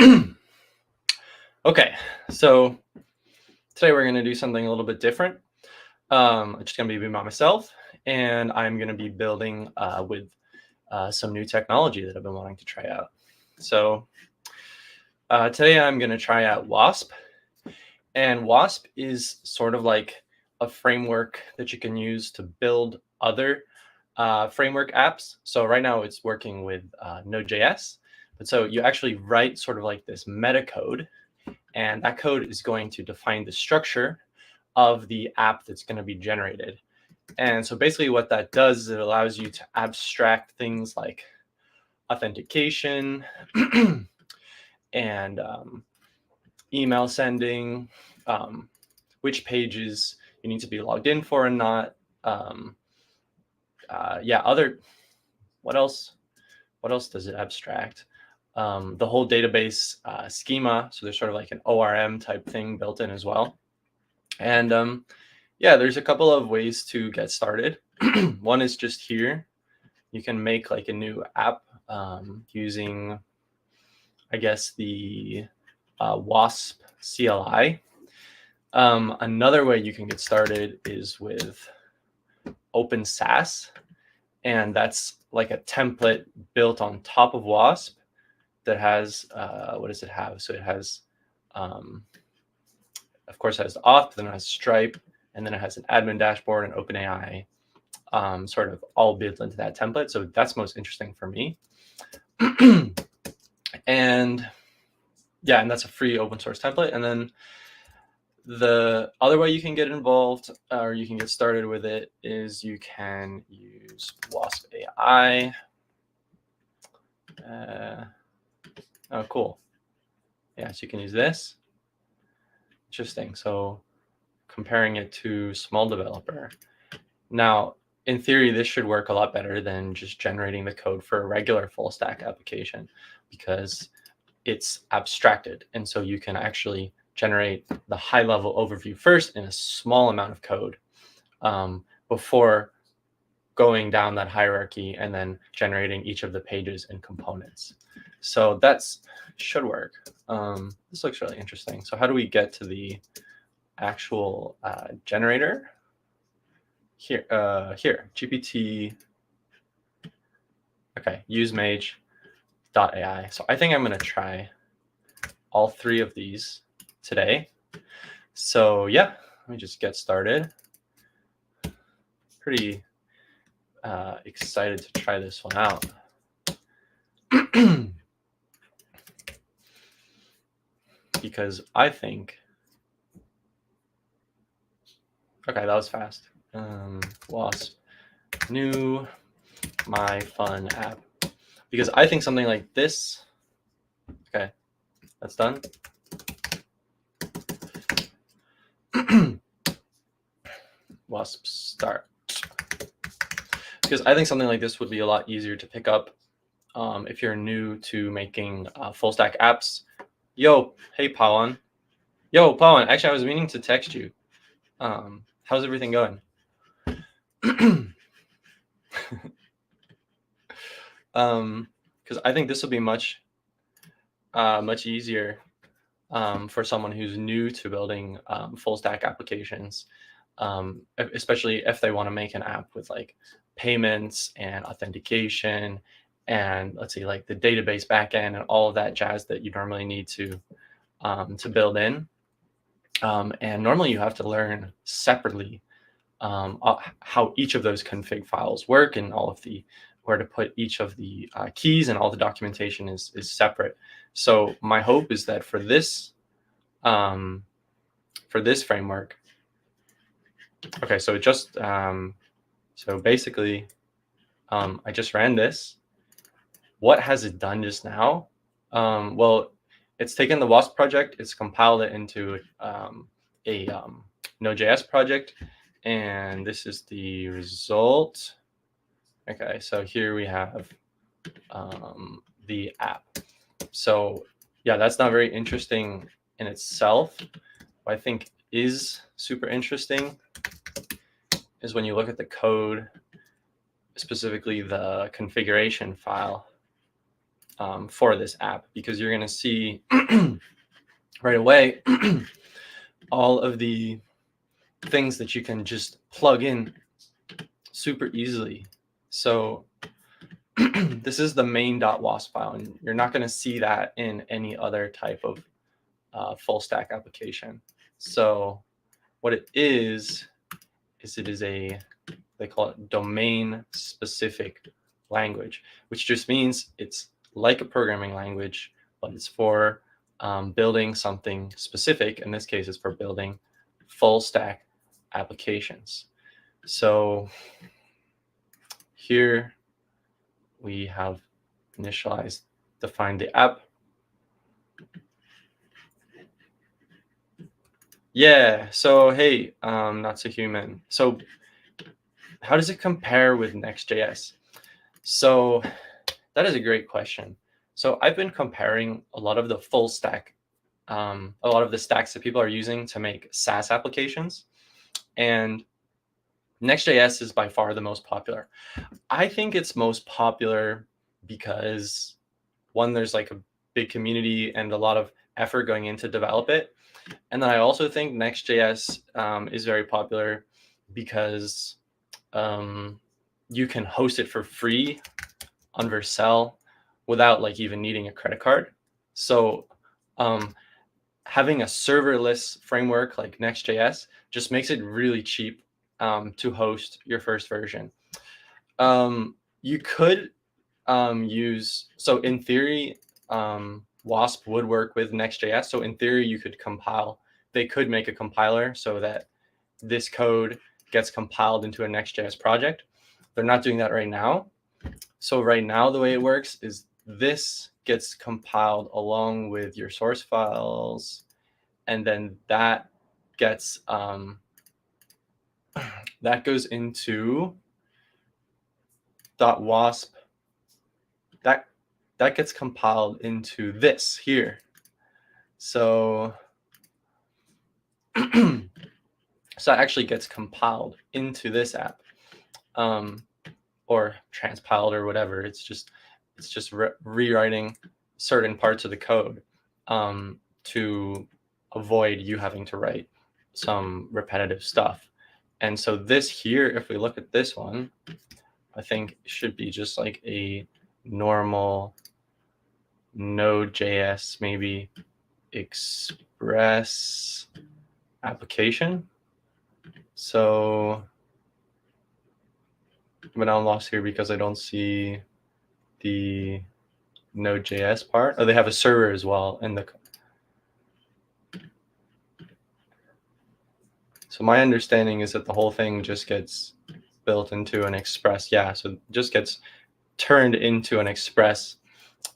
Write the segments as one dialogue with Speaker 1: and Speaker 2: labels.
Speaker 1: Okay, so today we're going to do something a little bit different. I'm just going to be by myself, and I'm going to be building with some new technology that I've been wanting to try out. So today I'm going to try out Wasp, and Wasp is sort of like a framework that you can use to build other framework apps. So right now it's working with Node.js, but so you actually write sort of like this meta code, and that code is going to define the structure of the app that's going to be generated. And so basically what that does is it allows you to abstract things like authentication and email sending, which pages you need to be logged in for and not. What else does it abstract? The whole database schema. So there's sort of like an ORM type thing built in as well. And yeah, there's a couple of ways to get started. One is just here. You can make like a new app using, I guess, the Wasp CLI. Another way you can get started is with OpenSaas, and that's like a template built on top of Wasp that has, what does it have? So it has, of course, it has auth, then it has Stripe, and then it has an admin dashboard and OpenAI, sort of all built into that template. So that's most interesting for me. And yeah, and that's a free open source template. And then the other way you can get involved or you can get started with it is you can use Wasp AI. Oh, cool. Yeah, so you can use this. Interesting. So comparing it to small developer. Now, in theory, this should work a lot better than just generating the code for a regular full stack application because it's abstracted. And so you can actually generate the high level overview first in a small amount of code before going down that hierarchy and then generating each of the pages and components. So that's should work. This looks really interesting. So how do we get to the actual generator? Here, GPT. Okay, usemage.ai. So I think I'm going to try all three of these today. So yeah, let me just get started. Pretty excited to try this one out. Because I think, okay, that was fast. Wasp, new, my fun app. Because I think something like this, okay, that's done. Wasp start. Because I think something like this would be a lot easier to pick up if you're new to making full stack apps. Yo, hey Pawan. Yo, Pawan, actually I was meaning to text you. How's everything going? Because I think this will be much easier for someone who's new to building full stack applications, especially if they want to make an app with like payments and authentication and let's say like the database backend and all of that jazz that you normally need to build in. And normally you have to learn separately how each of those config files work and all of the where to put each of the keys, and all the documentation is separate. So my hope is that for this framework, okay, so it just so basically I just ran this. What has it done just now? Well, it's taken the Wasp project, it's compiled it into a Node.js project, and this is the result. Okay, so here we have the app. So yeah, that's not very interesting in itself. What I think is super interesting is when you look at the code, specifically the configuration file. for this app, because you're going to see right away all of the things that you can just plug in super easily. So this is the main.wasp file, and you're not going to see that in any other type of full stack application. So what it is it is they call it domain specific language, which just means it's like a programming language, but it's for building something specific. In this case, it's for building full stack applications. So here we have initialized, defined the app. Yeah, so hey, not so human. So how does it compare with Next.js? So that is a great question. So I've been comparing a lot of the full stack, a lot of the stacks that people are using to make SaaS applications, and Next.js is by far the most popular. I think it's most popular because, one, there's like a big community and a lot of effort going into develop it. And then I also think Next.js is very popular because you can host it for free on Vercel without like even needing a credit card. So having a serverless framework like Next.js just makes it really cheap to host your first version. You could use, so in theory, Wasp would work with Next.js. So in theory, you could compile, they could make a compiler so that this code gets compiled into a Next.js project. They're not doing that right now. So right now, the way it works is this gets compiled along with your source files, and then that gets that goes into .wasp. That gets compiled into this here. So so that actually gets compiled into this app, or transpiled or whatever. It's just rewriting certain parts of the code to avoid you having to write some repetitive stuff. And so this here, if we look at this one, I think should be just like a normal Node.js, maybe Express application. So, but now I'm lost here because I don't see the Node.js part. Oh, they have a server as well in the. So my understanding is that the whole thing just gets built into an Express. Yeah, so it just gets turned into an Express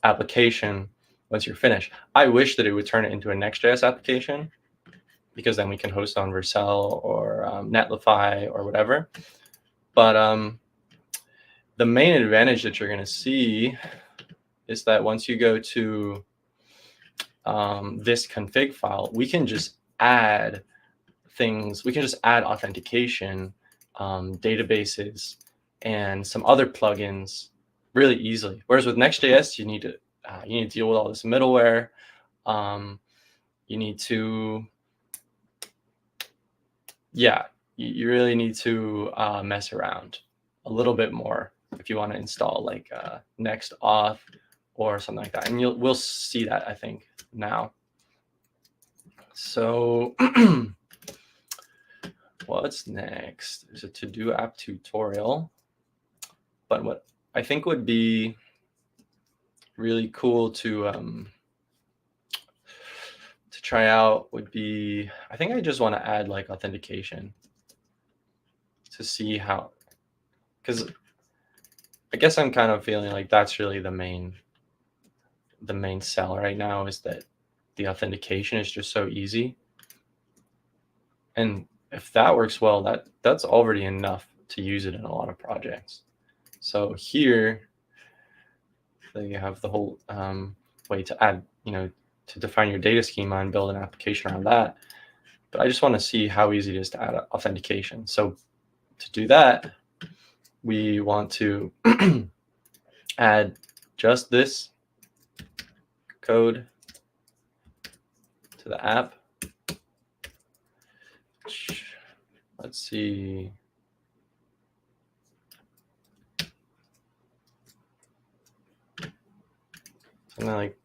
Speaker 1: application once you're finished. I wish that it would turn it into a Next.js application, because then we can host on Vercel or Netlify or whatever. But the main advantage that you're going to see is that once you go to this config file, we can just add things. We can just add authentication, databases, and some other plugins really easily. Whereas with Next.js, you need to deal with all this middleware. You need to, yeah, you really need to mess around a little bit more if you want to install like Next auth or something like that. And we'll see that, I think, now. So what's next? There's a to-do app tutorial. But what I think would be really cool to try out would be, I think I just want to add like authentication to see how, because I guess I'm kind of feeling like that's really the main sell right now, is that the authentication is just so easy. And if that works well, that's already enough to use it in a lot of projects. So here you have the whole way to add, to define your data schema and build an application around that. But I just want to see how easy it is to add authentication. So to do that, we want to add just this code to the app. Let's see. Something like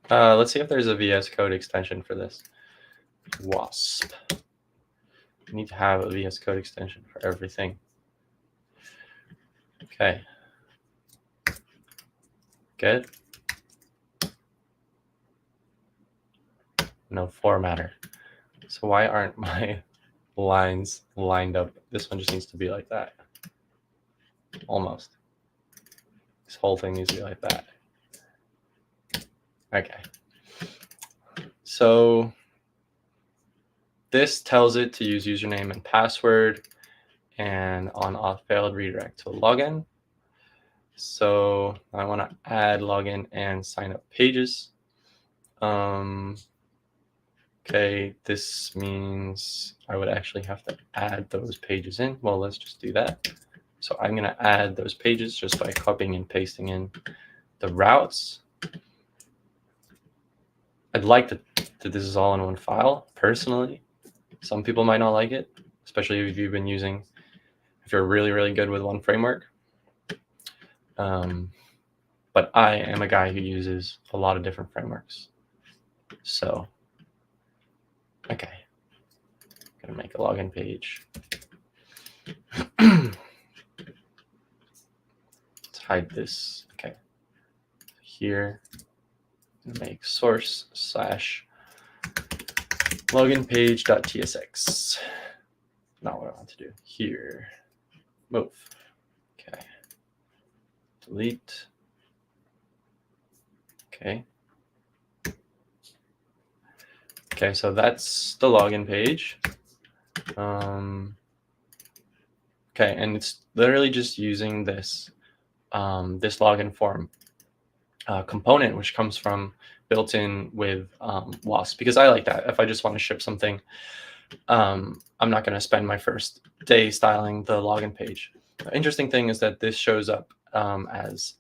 Speaker 1: let's see if there's a VS Code extension for this. Wasp. You need to have a VS Code extension for everything. Okay. Good. No formatter. So why aren't my lines lined up? This one just needs to be like that. Almost. This whole thing needs to be like that. Okay. So this tells it to use username and password, and on auth failed, redirect to login. So I want to add login and sign up pages. Okay, this means I would actually have to add those pages in. Well, let's just do that. So I'm going to add those pages just by copying and pasting in the routes. I'd like that this is all in one file, personally. Some people might not like it, especially if you've been using, if you're really, really good with one framework. But I am a guy who uses a lot of different frameworks. So, okay. I'm going to make a login page. Let's hide this. Okay. Here, make source / login page.tsx. Not what I want to do. Here, move. Okay. Delete. Okay. Okay, so that's the login page. Okay, and it's literally just using this this login form component, which comes from built in with Wasp, because I like that. If I just want to ship something, I'm not going to spend my first day styling the login page. The interesting thing is that this shows up as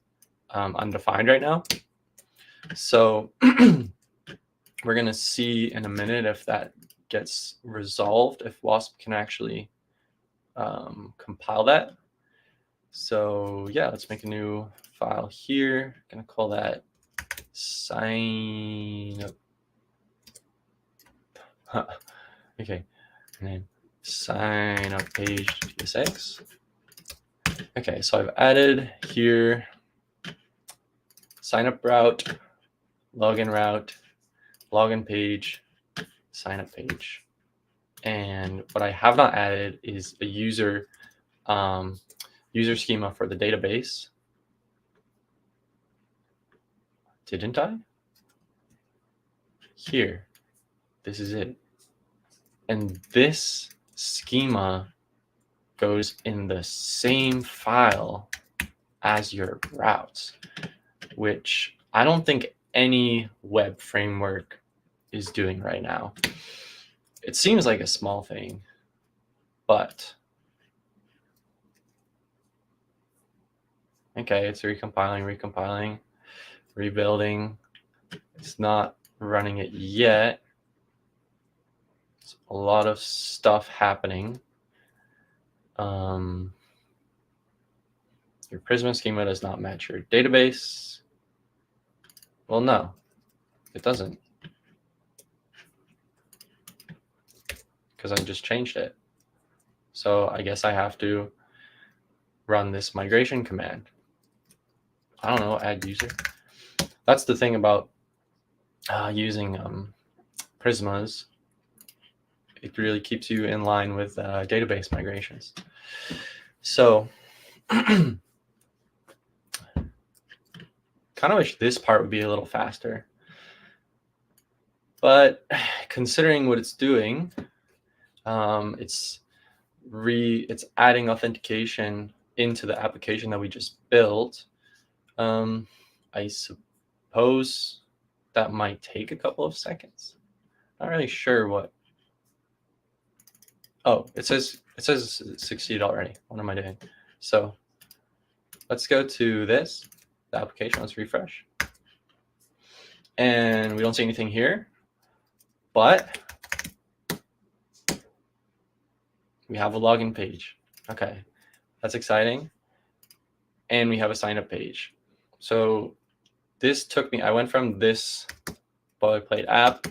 Speaker 1: undefined right now. So we're going to see in a minute if that gets resolved, if Wasp can actually compile that. So yeah, let's make a new file here. I'm going to call that sign up. Okay, and then sign up page tsx. Okay, so I've added here sign up route, login page, sign up page. And what I have not added is a user schema for the database. Didn't I? Here, this is it. And this schema goes in the same file as your routes, which I don't think any web framework is doing right now. It seems like a small thing, but okay, it's recompiling, rebuilding. It's not running it yet. It's a lot of stuff happening. Your Prisma schema does not match your database. Well, no, it doesn't, because I just changed it. So I guess I have to run this migration command. I don't know, add user. That's the thing about using Prismas. It really keeps you in line with database migrations. So kind of wish this part would be a little faster. But considering what it's doing, it's adding authentication into the application that we just built. I suppose that might take a couple of seconds. Not really sure what Oh, it says succeed already. What am I doing? So let's go to the application. Let's refresh. And we don't see anything here, but we have a login page. Okay, that's exciting. And we have a sign up page. So this took me, I went from this boilerplate app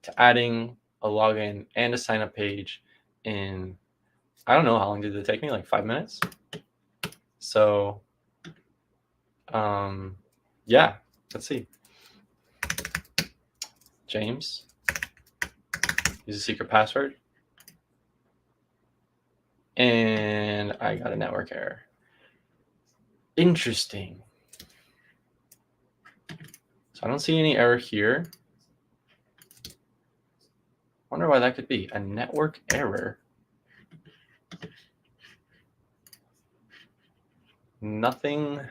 Speaker 1: to adding a login and a sign up page in, I don't know, how long did it take me? Like 5 minutes. So, yeah, let's see. James, use a secret password. And I got a network error. Interesting. So I don't see any error here. Wonder why that could be. A network error. Nothing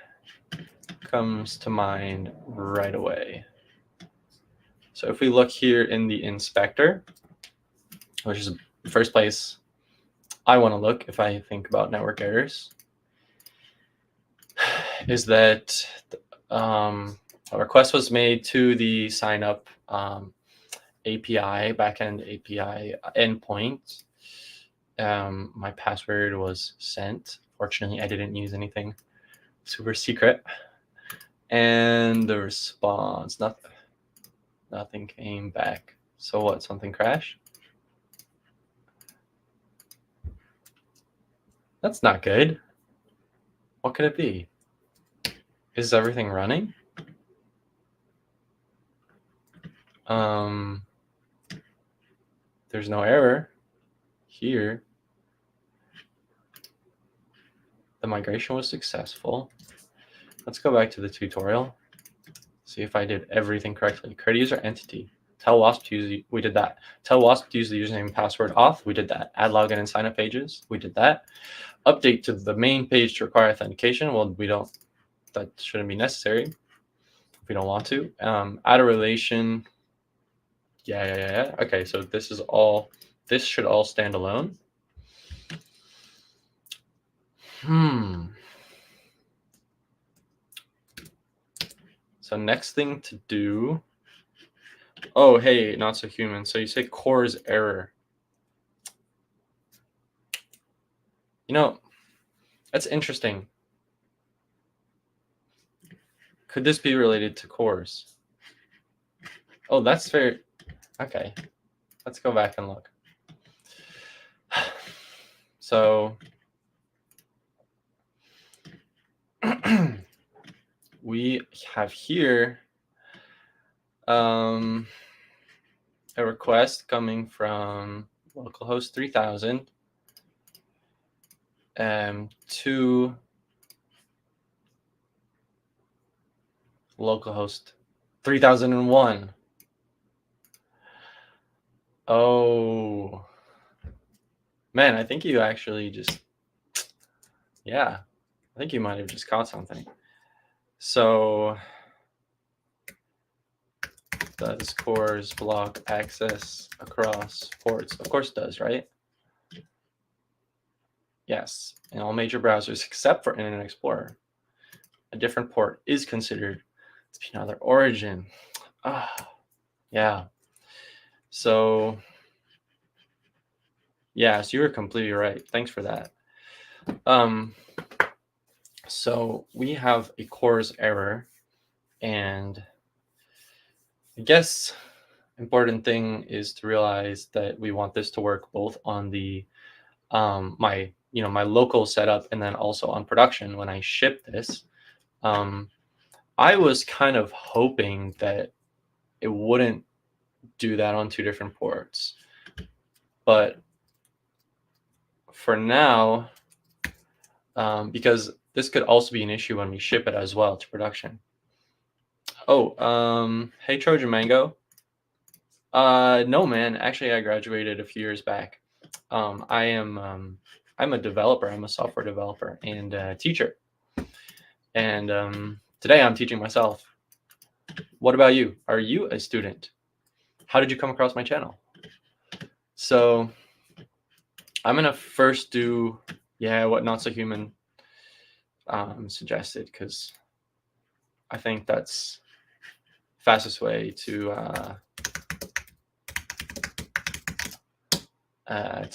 Speaker 1: comes to mind right away. So if we look here in the inspector, which is the first place I want to look if I think about network errors, is that a request was made to the sign up API, backend API endpoint. My password was sent. Fortunately, I didn't use anything super secret. And the response, nothing came back. So what, something crashed? That's not good. What could it be? Is everything running? There's no error here. The migration was successful. Let's go back to the tutorial. See if I did everything correctly. Create user entity. Tell Wasp to use, we did that. Tell Wasp to use the username and password auth, we did that. Add login and sign up pages, we did that. Update to the main page to require authentication, well, that shouldn't be necessary if we don't want to. Add a relation, yeah. Okay, so this should all stand alone. So next thing to do, oh, hey, not so human. So you say CORS error. You know, that's interesting. Could this be related to CORS? Oh, that's fair. Okay, let's go back and look. So we have here a request coming from localhost 3000 to localhost 3001. Oh, man, I think you actually just, yeah, I think you might have just caught something. So does CORS block access across ports? Of course it does, right? Yes, in all major browsers except for Internet Explorer. A different port is considered to be another origin. Yeah. So, yes, you were completely right. Thanks for that. So we have a CORS error, and I guess important thing is to realize that we want this to work both on the my local setup and then also on production when I ship this. I was kind of hoping that it wouldn't do that on two different ports, but for now, because this could also be an issue when we ship it as well to production. Oh, hey Trojan Mango. No, man. Actually, I graduated a few years back. I'm a developer. I'm a software developer and a teacher. And today I'm teaching myself. What about you? Are you a student? How did you come across my channel? So I'm gonna first do, what Not So Human suggested, because I think that's fastest way to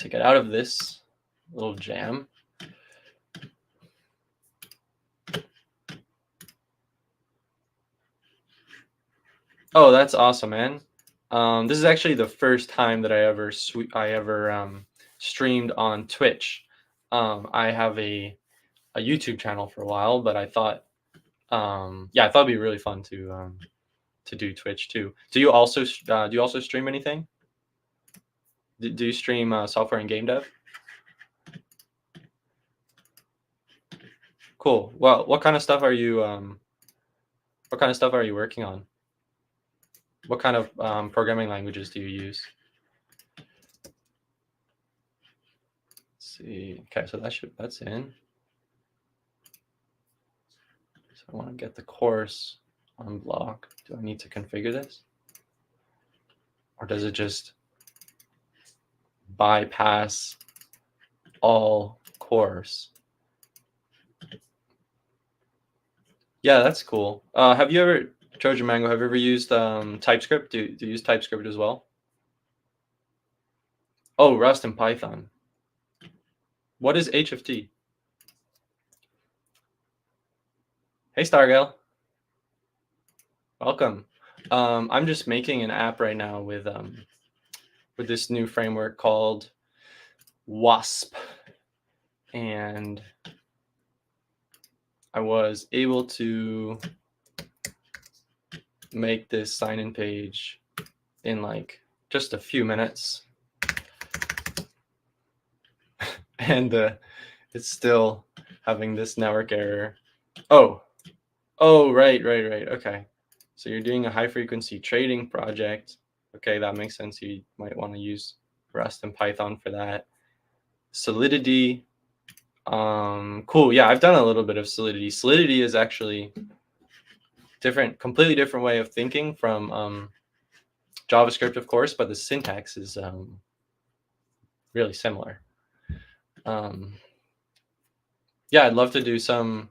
Speaker 1: get out of this little jam. Oh, that's awesome, man. This is actually the first time that I ever streamed on Twitch. I have a YouTube channel for a while, but I thought, I thought it'd be really fun to do Twitch too. Do you also stream anything? Do you stream software and game dev? Cool. Well, what kind of stuff are you working on? What kind of programming languages do you use? Let's see. Okay, so that's in. So I want to get the course on block. Do I need to configure this? Or does it just bypass all course? Yeah, that's cool. Have you ever, Trojan Mango, have you ever used TypeScript? Do you use TypeScript as well? Oh, Rust and Python. What is HFT? Hey, Stargale. Welcome. I'm just making an app right now with this new framework called Wasp, and I was able to make this sign-in page in like just a few minutes, and it's still having this network error. Oh, right. Okay, so you're doing a high-frequency trading project. Okay, that makes sense. You might want to use Rust and Python for that. Solidity. Cool. Yeah, I've done a little bit of Solidity. Solidity is actually completely different way of thinking from JavaScript, of course, but the syntax is really similar. Yeah, I'd love to do some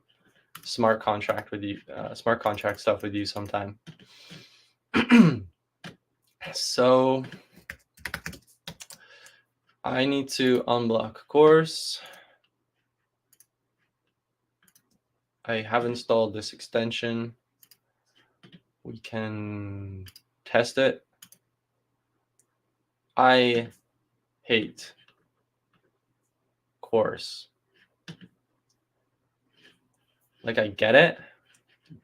Speaker 1: smart contract stuff with you sometime. So I need to unblock course. I have installed this extension. We can test it. I hate course. Like, I get it,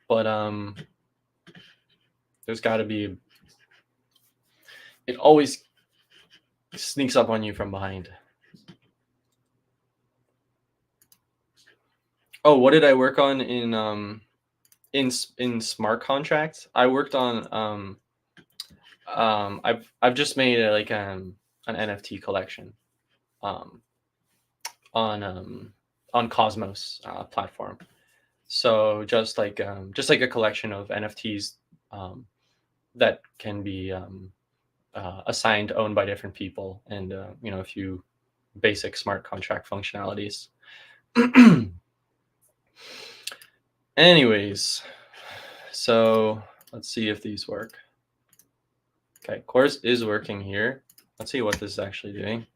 Speaker 1: but there's got to be, it always sneaks up on you from behind. Oh, what did I work on in smart contracts? I worked on I've just made an NFT collection on Cosmos platform. So just like a collection of NFTs that can be assigned, owned by different people, and a few basic smart contract functionalities. Anyways, so let's see if these work. Okay, course is working here. Let's see what this is actually doing.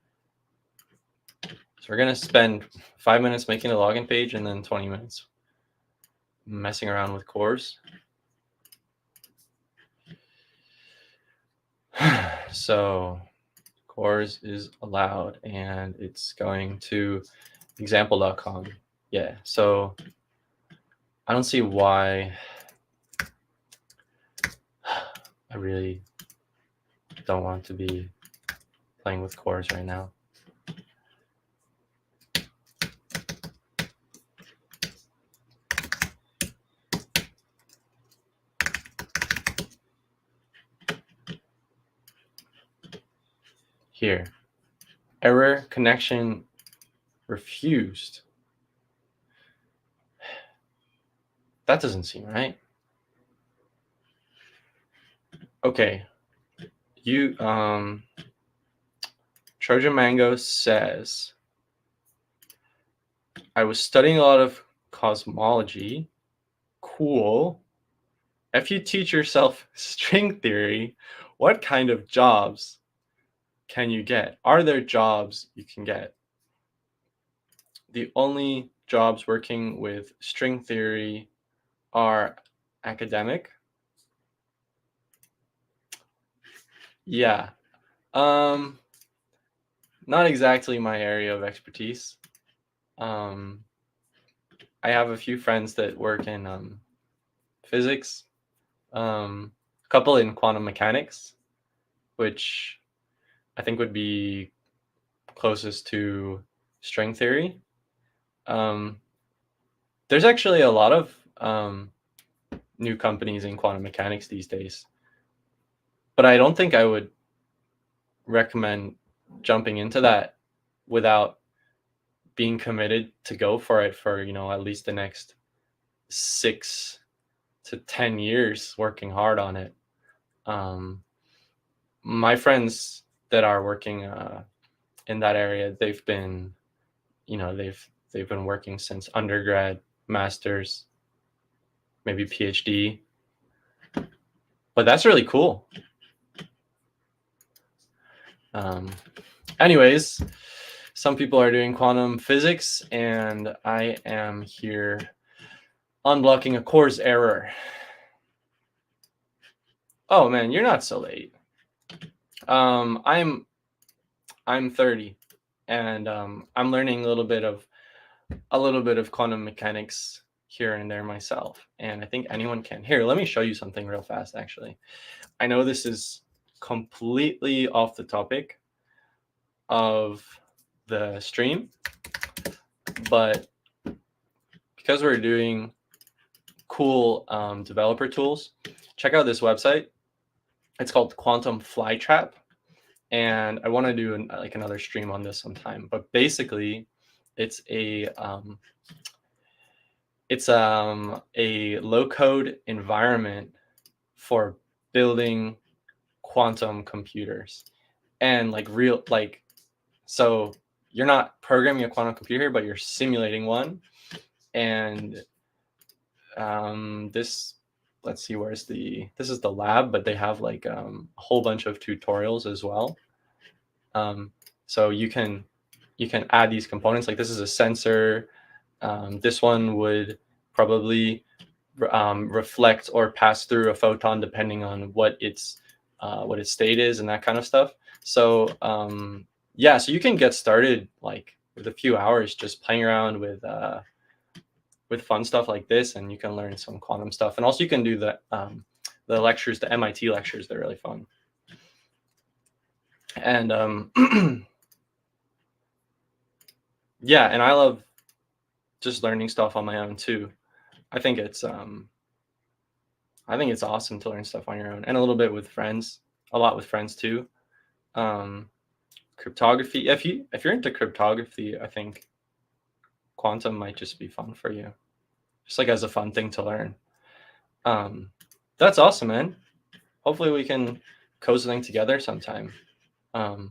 Speaker 1: So we're gonna spend 5 minutes making a login page and then 20 minutes messing around with CORS. So CORS is allowed, and it's going to example.com. Yeah, so I don't see why I really don't want to be playing with CORS right now. Here, error connection refused. That doesn't seem right. Okay, you Trojan Mango says, I was studying a lot of cosmology. Cool. If you teach yourself string theory, what kind of jobs can you get? Are there jobs you can get? The only jobs working with string theory are academic. Yeah. Not exactly my area of expertise. I have a few friends that work in physics, a couple in quantum mechanics, which I think would be closest to string theory. There's actually a lot of new companies in quantum mechanics these days, but I don't think I would recommend jumping into that without being committed to go for it for, at least the next 6 to 10 years working hard on it. My friends that are working in that area, they've been, they've been working since undergrad, master's, maybe PhD. But that's really cool. Anyways, some people are doing quantum physics, and I am here unblocking a CORS error. Oh man, you're not so late. I'm 30, and I'm learning a little bit of quantum mechanics here and there myself, and I think anyone can. Here, let me show you something real fast. Actually, I know this is completely off the topic of the stream, but because we're doing cool developer tools, check out this website. It's called Quantum Flytrap, and I want to do another stream on this sometime. But basically, it's a low-code environment for building quantum computers, and so you're not programming a quantum computer, but you're simulating one. And let's see, this is the lab, but they have a whole bunch of tutorials as well. So you can add these components. Like, this is a sensor. This one would probably reflect or pass through a photon depending on what its state is and that kind of stuff. So yeah, so you can get started with a few hours just playing around with fun stuff like this, and you can learn some quantum stuff. And also you can do the lectures, the MIT lectures. They're really fun. And yeah, and I love just learning stuff on my own too. I think it's awesome to learn stuff on your own, and a little bit with friends, a lot with friends too. Cryptography, if you're into cryptography, I think quantum might just be fun for you, just as a fun thing to learn. That's awesome, man. Hopefully we can code something together sometime. Or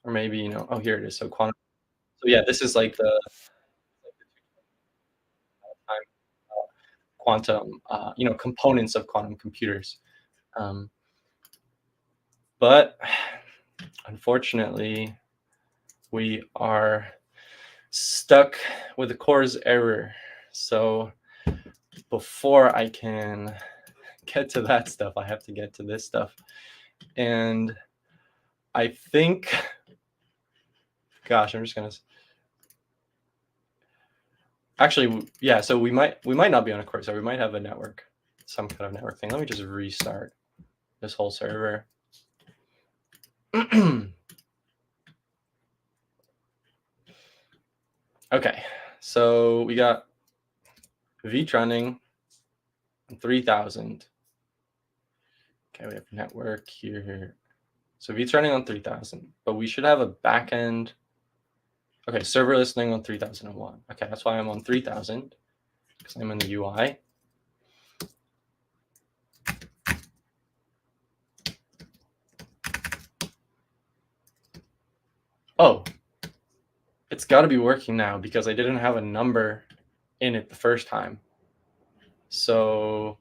Speaker 1: maybe, oh, here it is. So quantum. So yeah, this is the quantum, components of quantum computers. But unfortunately, we are stuck with a CORS error. So before I can get to that stuff, I have to get to this stuff. And I think, gosh, I'm just gonna actually, yeah. So we might not be on a CORS, so we might have a network, some kind of network thing. Let me just restart this whole server. Okay, so we got Vite running on 3000. Okay, we have network here. So Vite's running on 3000, but we should have a backend. Okay, server listening on 3001. Okay, that's why I'm on 3000, because I'm in the UI. It's got to be working now because I didn't have a number in it the first time. So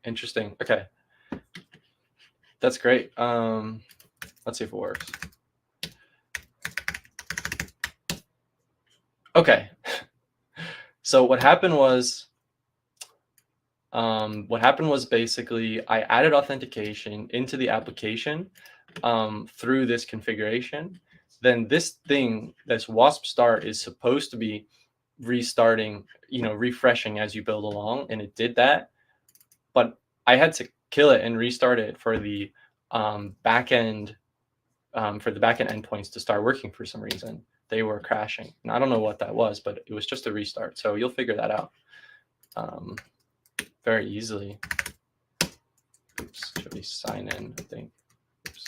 Speaker 1: interesting. Okay. That's great. Let's see if it works. Okay. So what happened was basically I added authentication into the application through this configuration. Then this thing, this Wasp start, is supposed to be restarting, refreshing as you build along, and it did that. But I had to kill it and restart it for the backend endpoints to start working for some reason. They were crashing, and I don't know what that was, but it was just a restart. So you'll figure that out very easily. Oops, should we sign in? I think. Oops.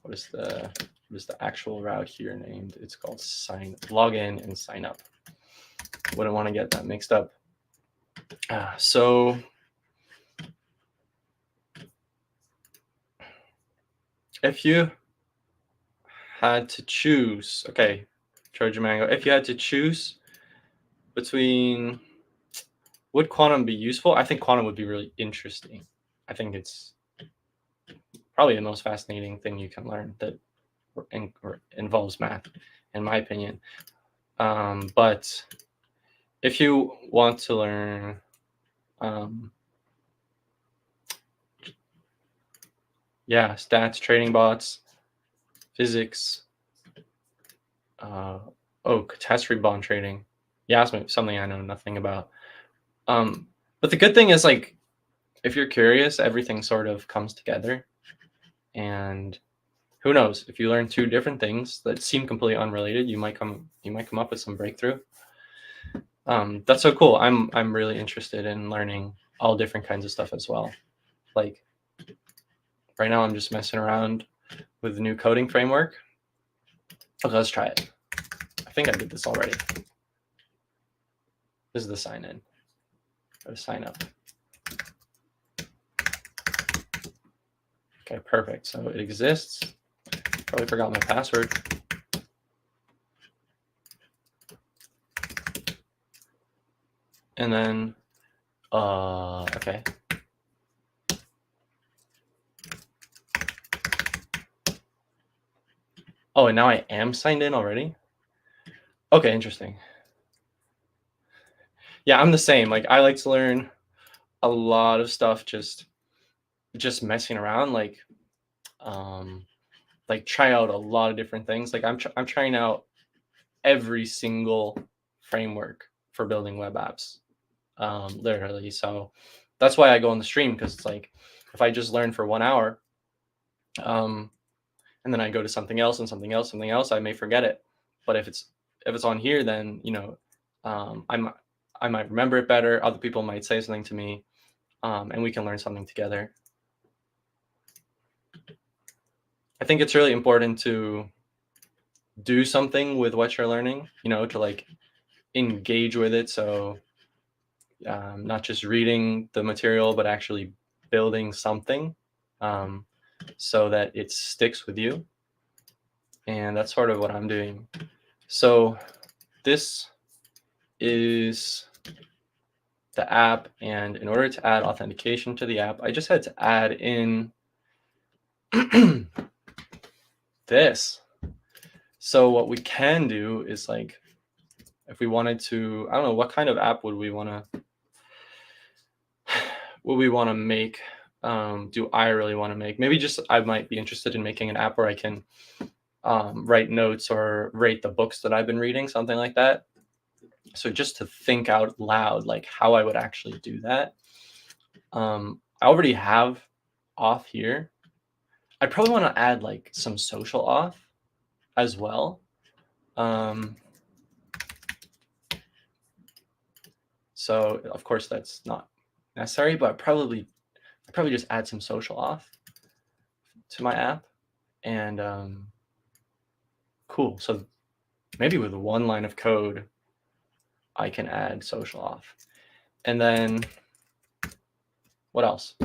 Speaker 1: What is the actual route here named? It's called login and sign up. Wouldn't want to get that mixed up. So if you had to choose, okay, Trojan Mango, if you had to choose between, would quantum be useful? I think quantum would be really interesting. I think it's probably the most fascinating thing you can learn that involves math, in my opinion. But if you want to learn stats, trading bots, physics, catastrophe bond trading. Yeah, that's something I know nothing about. But the good thing is, like, if you're curious, everything sort of comes together. And who knows, if you learn two different things that seem completely unrelated, you might come up with some breakthrough. That's so cool. I'm really interested in learning all different kinds of stuff as well. Like right now I'm just messing around with the new coding framework. Okay, let's try it. I think I did this already. This is the sign in. Go to sign up. Okay, perfect. So it exists. Probably forgot my password. And then, okay. Oh, and now I am signed in already? Okay, interesting. Yeah, I'm the same. Like, I like to learn a lot of stuff just messing around, like try out a lot of different things. Like I'm trying out every single framework for building web apps, literally. So that's why I go on the stream, because it's like if I just learn for 1 hour, and then I go to something else and something else, I may forget it. But if it's on here, then I might remember it better. Other people might say something to me, and we can learn something together. I think it's really important to do something with what you're learning, to like engage with it. So not just reading the material, but actually building something so that it sticks with you. And that's sort of what I'm doing. So this is the app. And in order to add authentication to the app, I just had to add in this. So what we can do is, like, if we wanted to, I don't know, what kind of app would we want to make? Do I really want to make? Maybe just I might be interested in making an app where I can write notes or rate the books that I've been reading, something like that. So just to think out loud, like how I would actually do that. I already have auth here. I probably want to add like some social auth as well. So of course that's not necessary, but I probably just add some social auth to my app. And cool. So maybe with one line of code, I can add social auth. And then what else?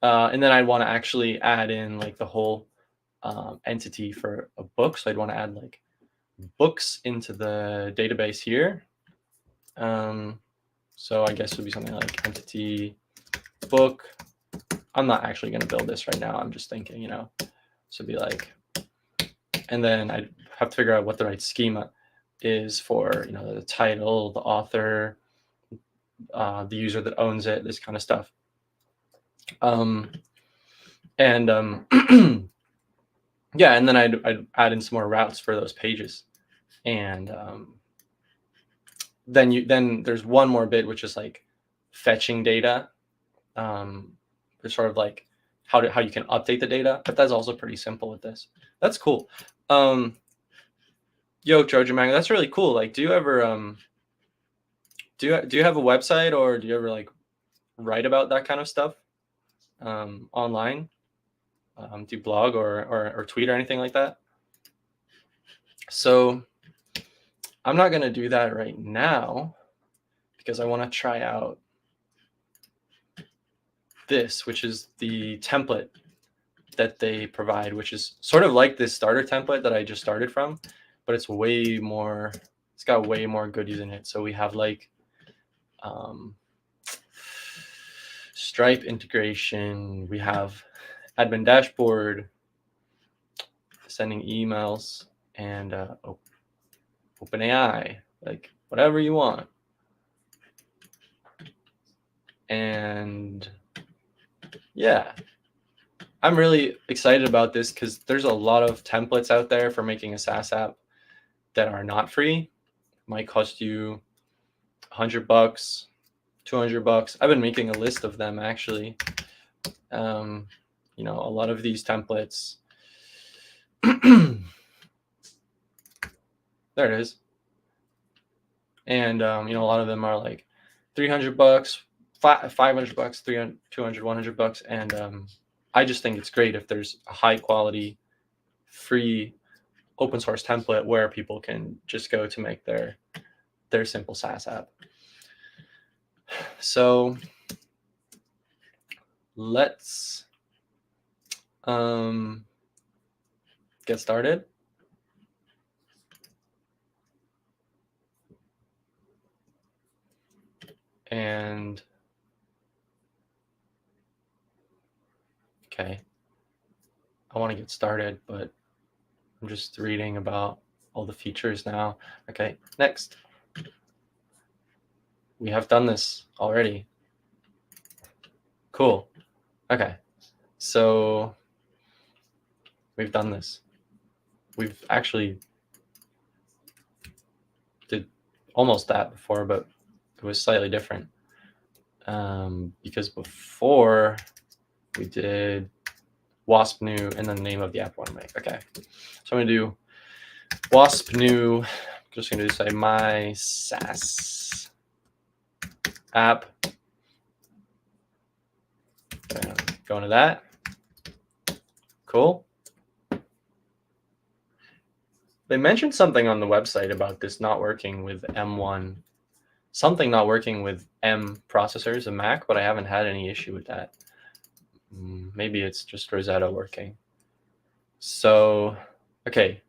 Speaker 1: And then I want to actually add in like the whole entity for a book. So I'd want to add like books into the database here. So I guess it would be something like entity book. I'm not actually going to build this right now. I'm just thinking, you know, so it'd be like, and then I'd have to figure out what the right schema is for, you know, the title, the author, the user that owns it, this kind of stuff. Yeah, and then I'd add in some more routes for those pages, and then there's one more bit which is like fetching data. It's sort of like how you can update the data, but that's also pretty simple with this. That's cool. Yo, Trojan Man, that's really cool. Like, do you ever do you have a website, or do you ever like write about that kind of stuff online? Do you blog or tweet or anything like that? So I'm not going to do that right now because I want to try out this, which is the template that they provide, which is sort of like this starter template that I just started from, but it's way more, it's got way more goodies in it. So we have like Stripe integration, we have admin dashboard, sending emails, and OpenAI, like whatever you want. And yeah, I'm really excited about this because there's a lot of templates out there for making a SaaS app that are not free. It might cost you $100, $200. I've been making a list of them actually. You know, a lot of these templates. There it is. And you know, a lot of them are like $300, $500, 300, 200, $100, and I just think it's great if there's a high quality, free, open source template where people can just go to make their simple SaaS app. So let's get started. And okay, I want to get started, but I'm just reading about all the features now. Okay, next. We have done this already. Cool. Okay, so we've done this. We've actually did almost that before, but it was slightly different. Because before we did Wasp new and then the name of the app I want to make. Okay, so I'm going to do Wasp new. I'm just going to say my SaaS app. Go into that. Cool. They mentioned something on the website about this not working with M1, something not working with M processors in Mac, but I haven't had any issue with that. Maybe it's just Rosetta working. So, okay.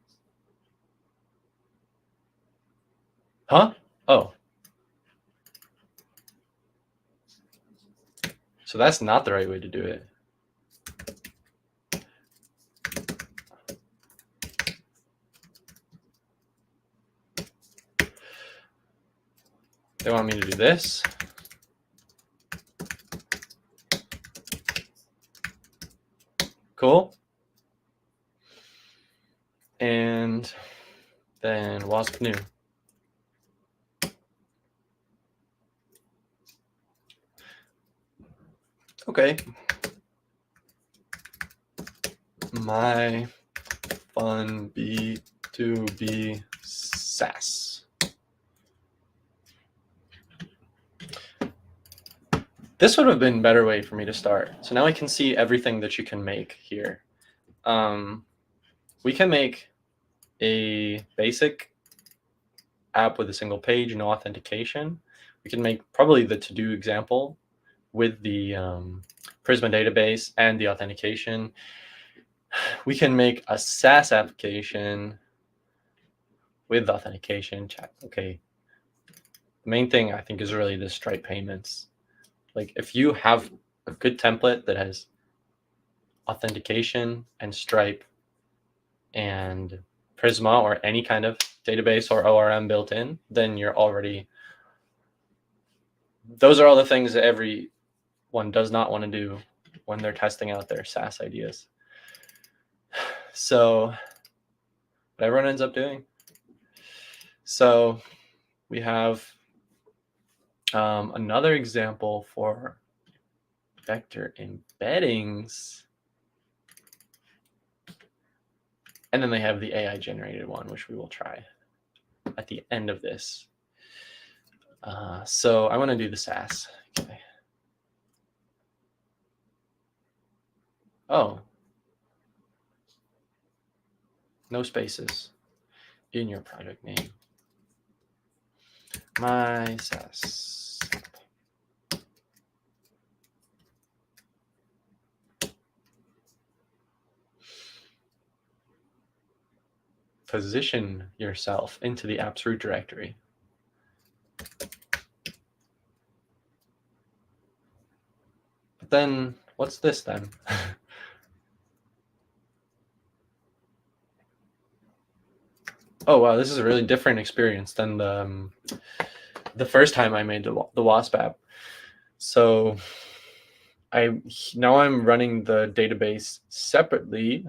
Speaker 1: Huh? Oh. So that's not the right way to do it. They want me to do this. Cool. And then Wasp new. Okay. My fun B2B SaaS. This would have been a better way for me to start. So now I can see everything that you can make here. We can make a basic app with a single page, no authentication. We can make probably the to-do example with the Prisma database and the authentication. we can make a SaaS application with authentication. Okay. The main thing I think is really the Stripe payments. Like if you have a good template that has authentication and Stripe and Prisma or any kind of database or ORM built in, then you're already, those are all the things that everyone does not want to do when they're testing out their SaaS ideas. So what everyone ends up doing. So we have another example for vector embeddings. And then they have the AI generated one, which we will try at the end of this. So I want to do the SaaS. Okay. Oh. No spaces in your project name. My SaaS. Position yourself into the app's root directory. But then, what's this then? Oh wow, this is a really different experience than the first time I made the Wasp app. So now I'm running the database separately.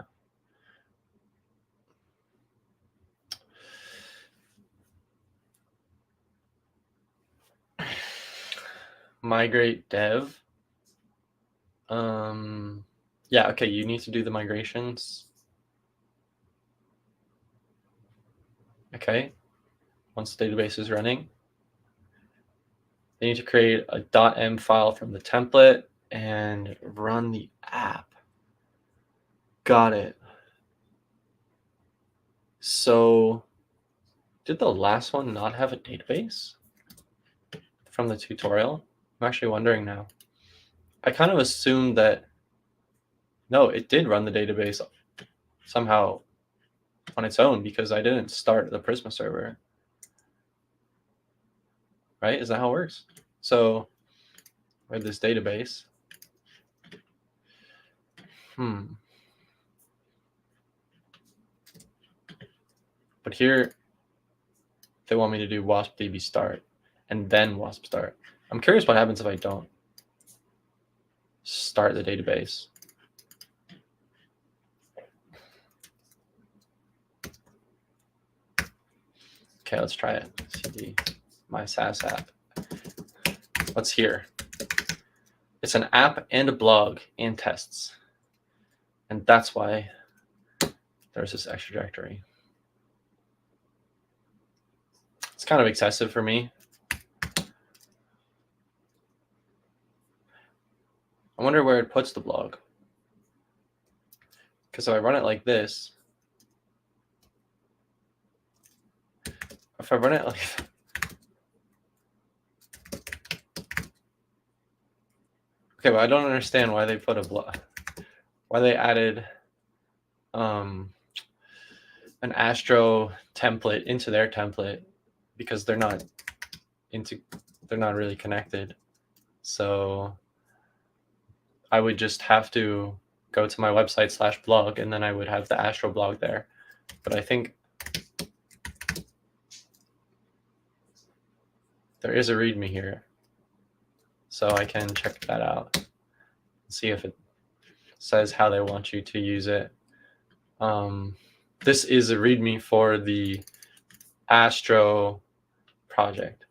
Speaker 1: Migrate dev. Yeah, okay, you need to do the migrations. Okay, once the database is running, they need to create a .m file from the template and run the app. Got it. So did the last one not have a database from the tutorial? I'm actually wondering now. I kind of assumed that, no, it did run the database somehow on its own because I didn't start the Prisma server. Right? Is that how it works? So we have this database. But here they want me to do wasp db start and then wasp start. I'm curious what happens if I don't start the database. Okay, let's try it. cd my SaaS app. What's here? It's an app and a blog and tests. And that's why there's this extra directory. It's kind of excessive for me. I wonder where it puts the blog. Because if I run it like this, if I run it like, okay, but I don't understand why they put a blog, why they added an Astro template into their template, because they're not really connected. So I would just have to go to my website /blog and then I would have the Astro blog there. But I think there is a README here, so I can check that out and see if it says how they want you to use it. This is a README for the Astro project.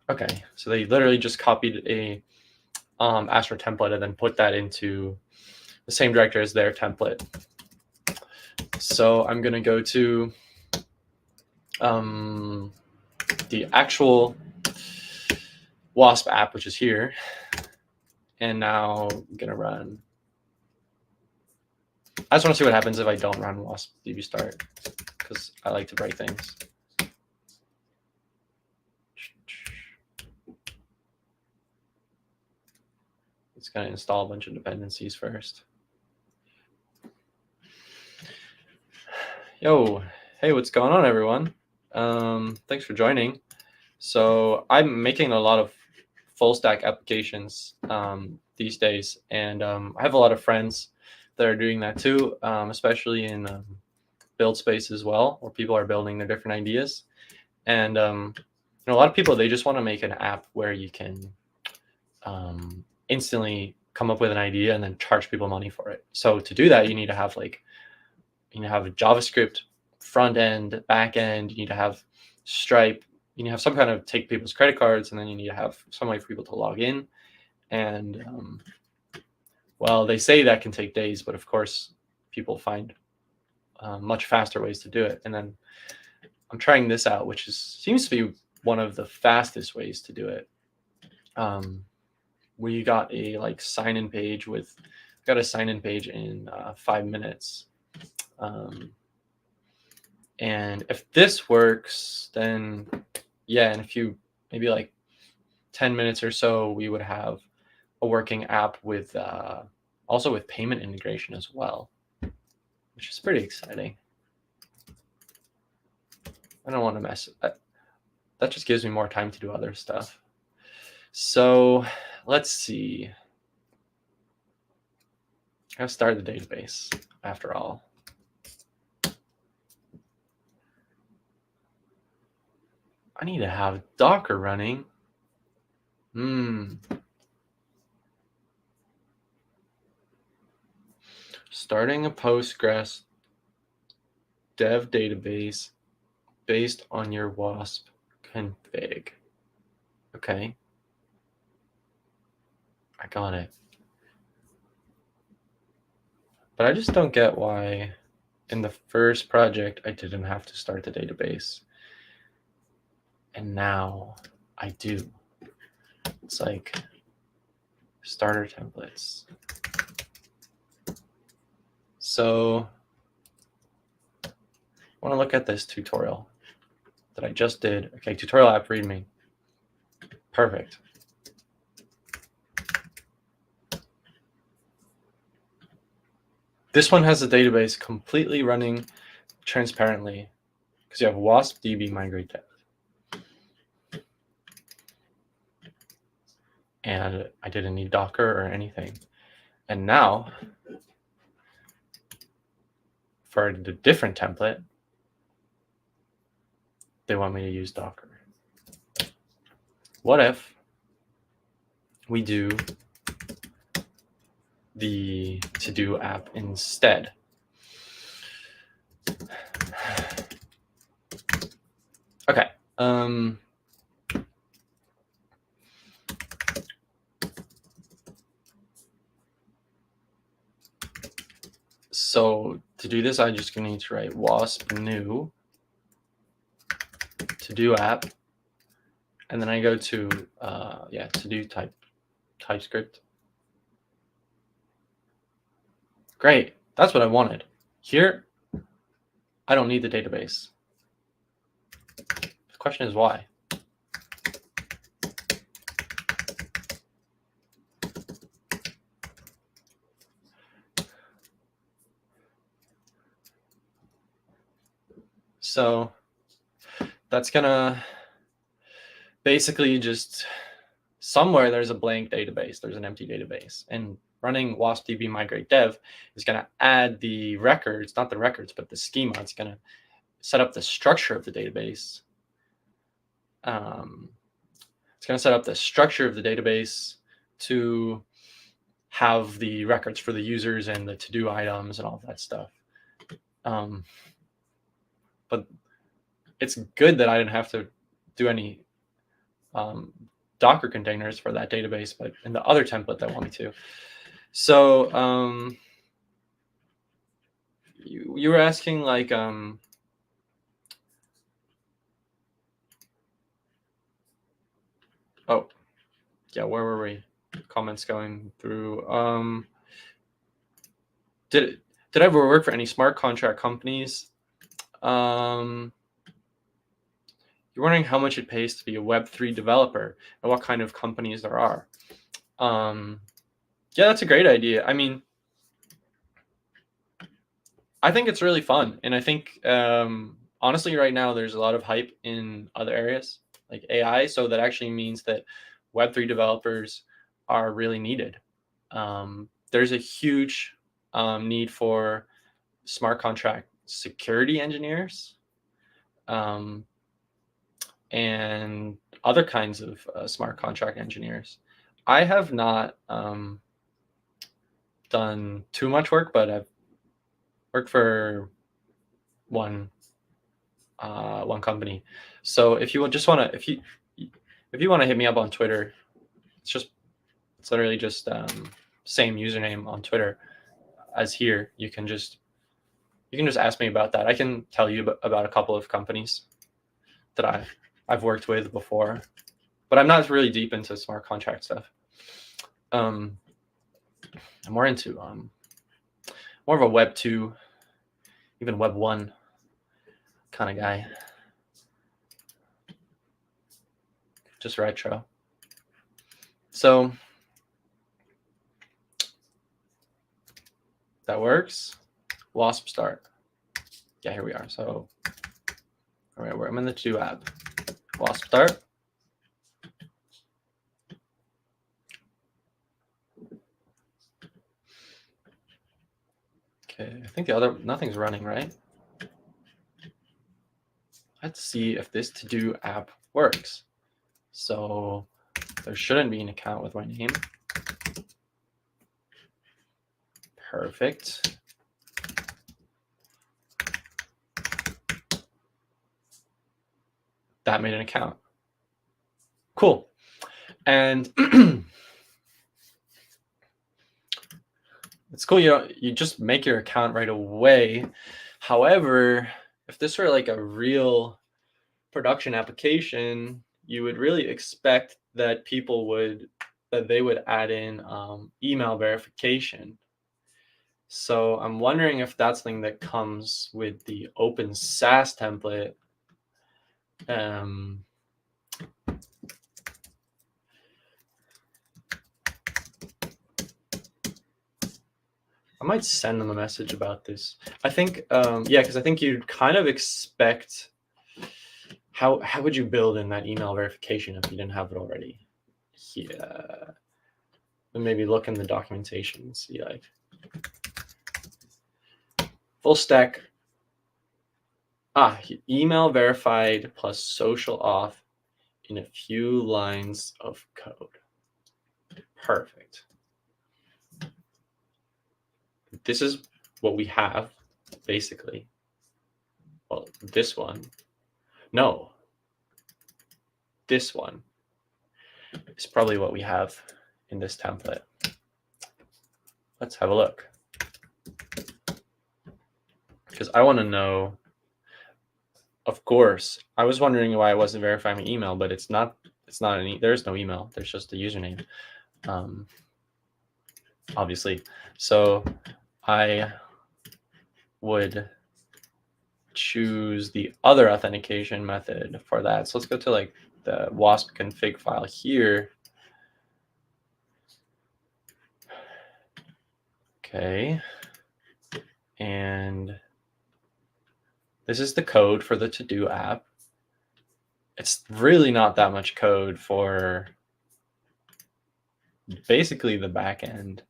Speaker 1: Okay, so they literally just copied a Astro template and then put that into the same directory as their template. So I'm going to go to the actual Wasp app, which is here. And now I'm going to run. I just want to see what happens if I don't run wasp db start, because I like to break things. It's going to install a bunch of dependencies first. Yo, hey, what's going on, everyone? Thanks for joining. So I'm making a lot of full stack applications these days, and I have a lot of friends that are doing that too, especially in build space as well, where people are building their different ideas. And a lot of people, they just want to make an app where you can instantly come up with an idea and then charge people money for it. So to do that, you need to have a JavaScript front end, back end. You need to have Stripe. You need to have some kind of take people's credit cards, and then you need to have some way for people to log in. And well, they say that can take days, but of course, people find much faster ways to do it. And then I'm trying this out, which seems to be one of the fastest ways to do it. We got a sign-in page in 5 minutes. And if this works, then yeah, in a few, maybe like 10 minutes or so, we would have a working app with also with payment integration as well, which is pretty exciting. I don't want to mess that just gives me more time to do other stuff. So let's see. I gotta start the database after all. I need to have Docker running. Starting a Postgres dev database based on your Wasp config. Okay. I got it. But I just don't get why in the first project I didn't have to start the database. And now I do. It's like starter templates. So I want to look at this tutorial that I just did. Okay, tutorial app readme. Perfect. This one has the database completely running transparently because you have Wasp DB migrate dev. And I didn't need Docker or anything. And now, for the different template, they want me to use Docker. What if we do the to-do app instead? Okay. So to do this, I'm just going to need to write wasp new to-do app, and then I go to to-do TypeScript. Great, that's what I wanted. Here, I don't need the database. The question is why. So that's gonna basically just somewhere there's a blank database, there's an empty database, and running wasp db migrate dev is gonna add the records, not the records, but the schema. It's gonna set up the structure of the database. It's gonna set up the structure of the database to have the records for the users and the to-do items and all that stuff. But it's good that I didn't have to do any Docker containers for that database, but in the other template they want me to. So you were asking like oh yeah, where were we? Comments going through. Did I ever work for any smart contract companies? You're wondering how much it pays to be a Web3 developer and what kind of companies there are. Yeah, that's a great idea. I mean, I think it's really fun. And I think, honestly, right now, there's a lot of hype in other areas like AI. So that actually means that Web3 developers are really needed. There's a huge need for smart contract security engineers and other kinds of smart contract engineers. I have not done too much work, but I've worked for one company. So if you just want to, if you want to hit me up on Twitter, it's literally just same username on Twitter as here. You can just ask me about that. I can tell you about a couple of companies that I've worked with before, but I'm not really deep into smart contract stuff. I'm more into more of a Web 2, even Web 1 kind of guy. Just retro. So that works. Wasp start. Yeah, here we are. So all right, I'm in the to-do app. Wasp start. Okay, I think nothing's running, right? Let's see if this to-do app works. So there shouldn't be an account with my name. Perfect. That made an account. Cool. And it's cool. You just make your account right away. However, if this were like a real production application, you would really expect that they would add in email verification. So I'm wondering if that's something that comes with the OpenSaas template. I might send them a message about this. I think, yeah, because I think you'd kind of expect, how would you build in that email verification if you didn't have it already? Yeah. And maybe look in the documentation and see like full stack. Email verified plus social auth in a few lines of code. Perfect. This is what we have, basically. Well, this one. No. This one is probably what we have in this template. Let's have a look. Because I want to know, of course, I was wondering why I wasn't verifying my email, but it's not there's no email. There's just a username, obviously. So I would choose the other authentication method for that. So let's go to like the Wasp config file here. Okay. And this is the code for the to-do app. It's really not that much code for basically the backend.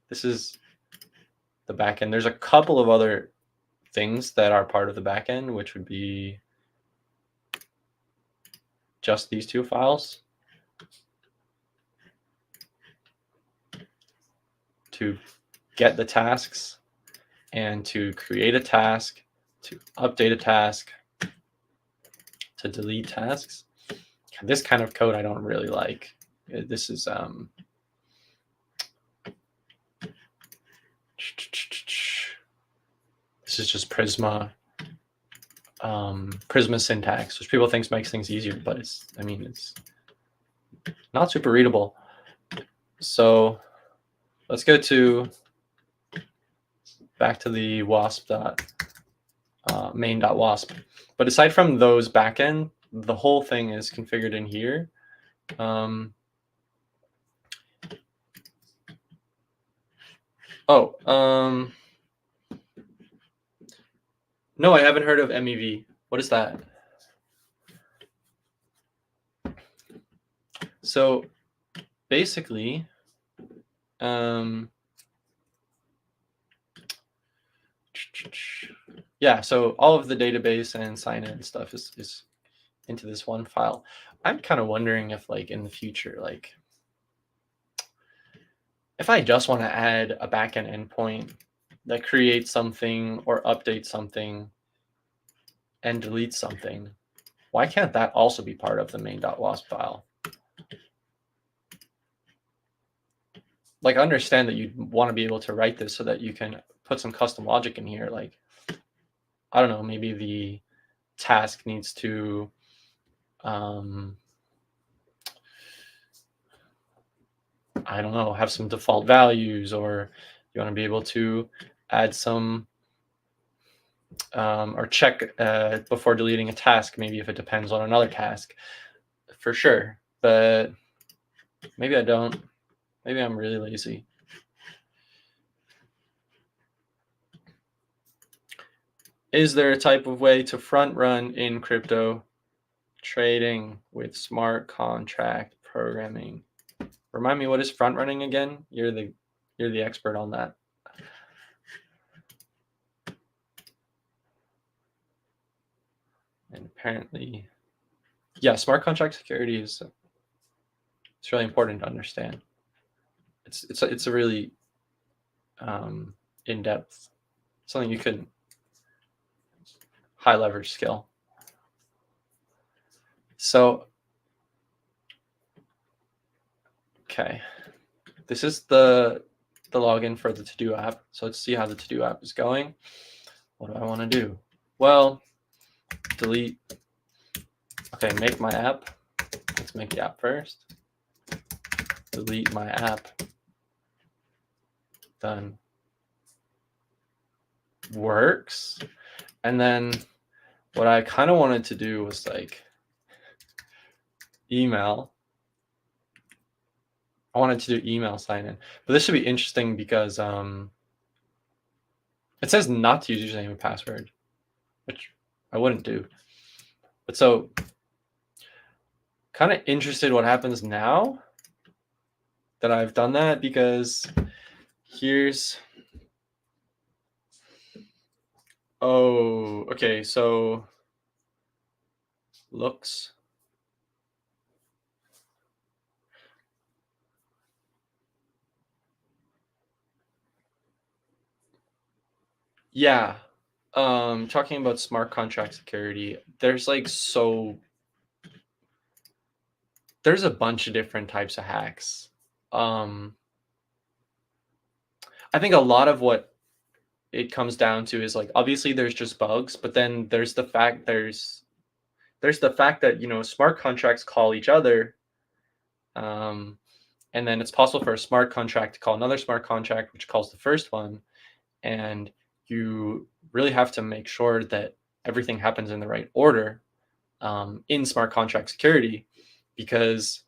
Speaker 1: This is the backend. There's a couple of other things that are part of the backend, which would be just these two files to get the tasks and to create a task, to update a task, to delete tasks. This kind of code I don't really like. This is just Prisma syntax, which people think makes things easier, but it's not super readable. So let's go back to the main.wasp. But aside from those backend, the whole thing is configured in here. No, I haven't heard of MEV. What is that? So basically, yeah, so all of the database and sign-in stuff is into this one file. I'm kind of wondering if, like, in the future, like, if I just want to add a backend endpoint that creates something or updates something and deletes something, why can't that also be part of the main.wasp file? Like, I understand that you want to be able to write this so that you can put some custom logic in here. Like, I don't know, maybe the task needs to I don't know, have some default values, or you want to be able to add some or check before deleting a task, maybe if it depends on another task, for sure. But maybe I don't. Maybe I'm really lazy. Is there a type of way to front run in crypto trading with smart contract programming? Remind me, what is front running again? You're the expert on that. And apparently, yeah, smart contract security is it's really important to understand. It's a really in-depth, something you could high leverage skill. So, okay, this is the login for the to-do app. So let's see how the to-do app is going. What do I want to do? Well, delete. Okay, make my app. Let's make the app first. Delete my app. Done. Works. And then what I kind of wanted to do was like email. I wanted to do email sign in, but this should be interesting because it says not to use username and password, which I wouldn't do. But so kind of interested what happens now that I've done that, because here's, oh, okay, so looks. Yeah, talking about smart contract security, there's like there's a bunch of different types of hacks. I think a lot of what it comes down to is, like, obviously there's just bugs, but then there's the fact that, you know, smart contracts call each other, and then it's possible for a smart contract to call another smart contract, which calls the first one, and you really have to make sure that everything happens in the right order in smart contract security, because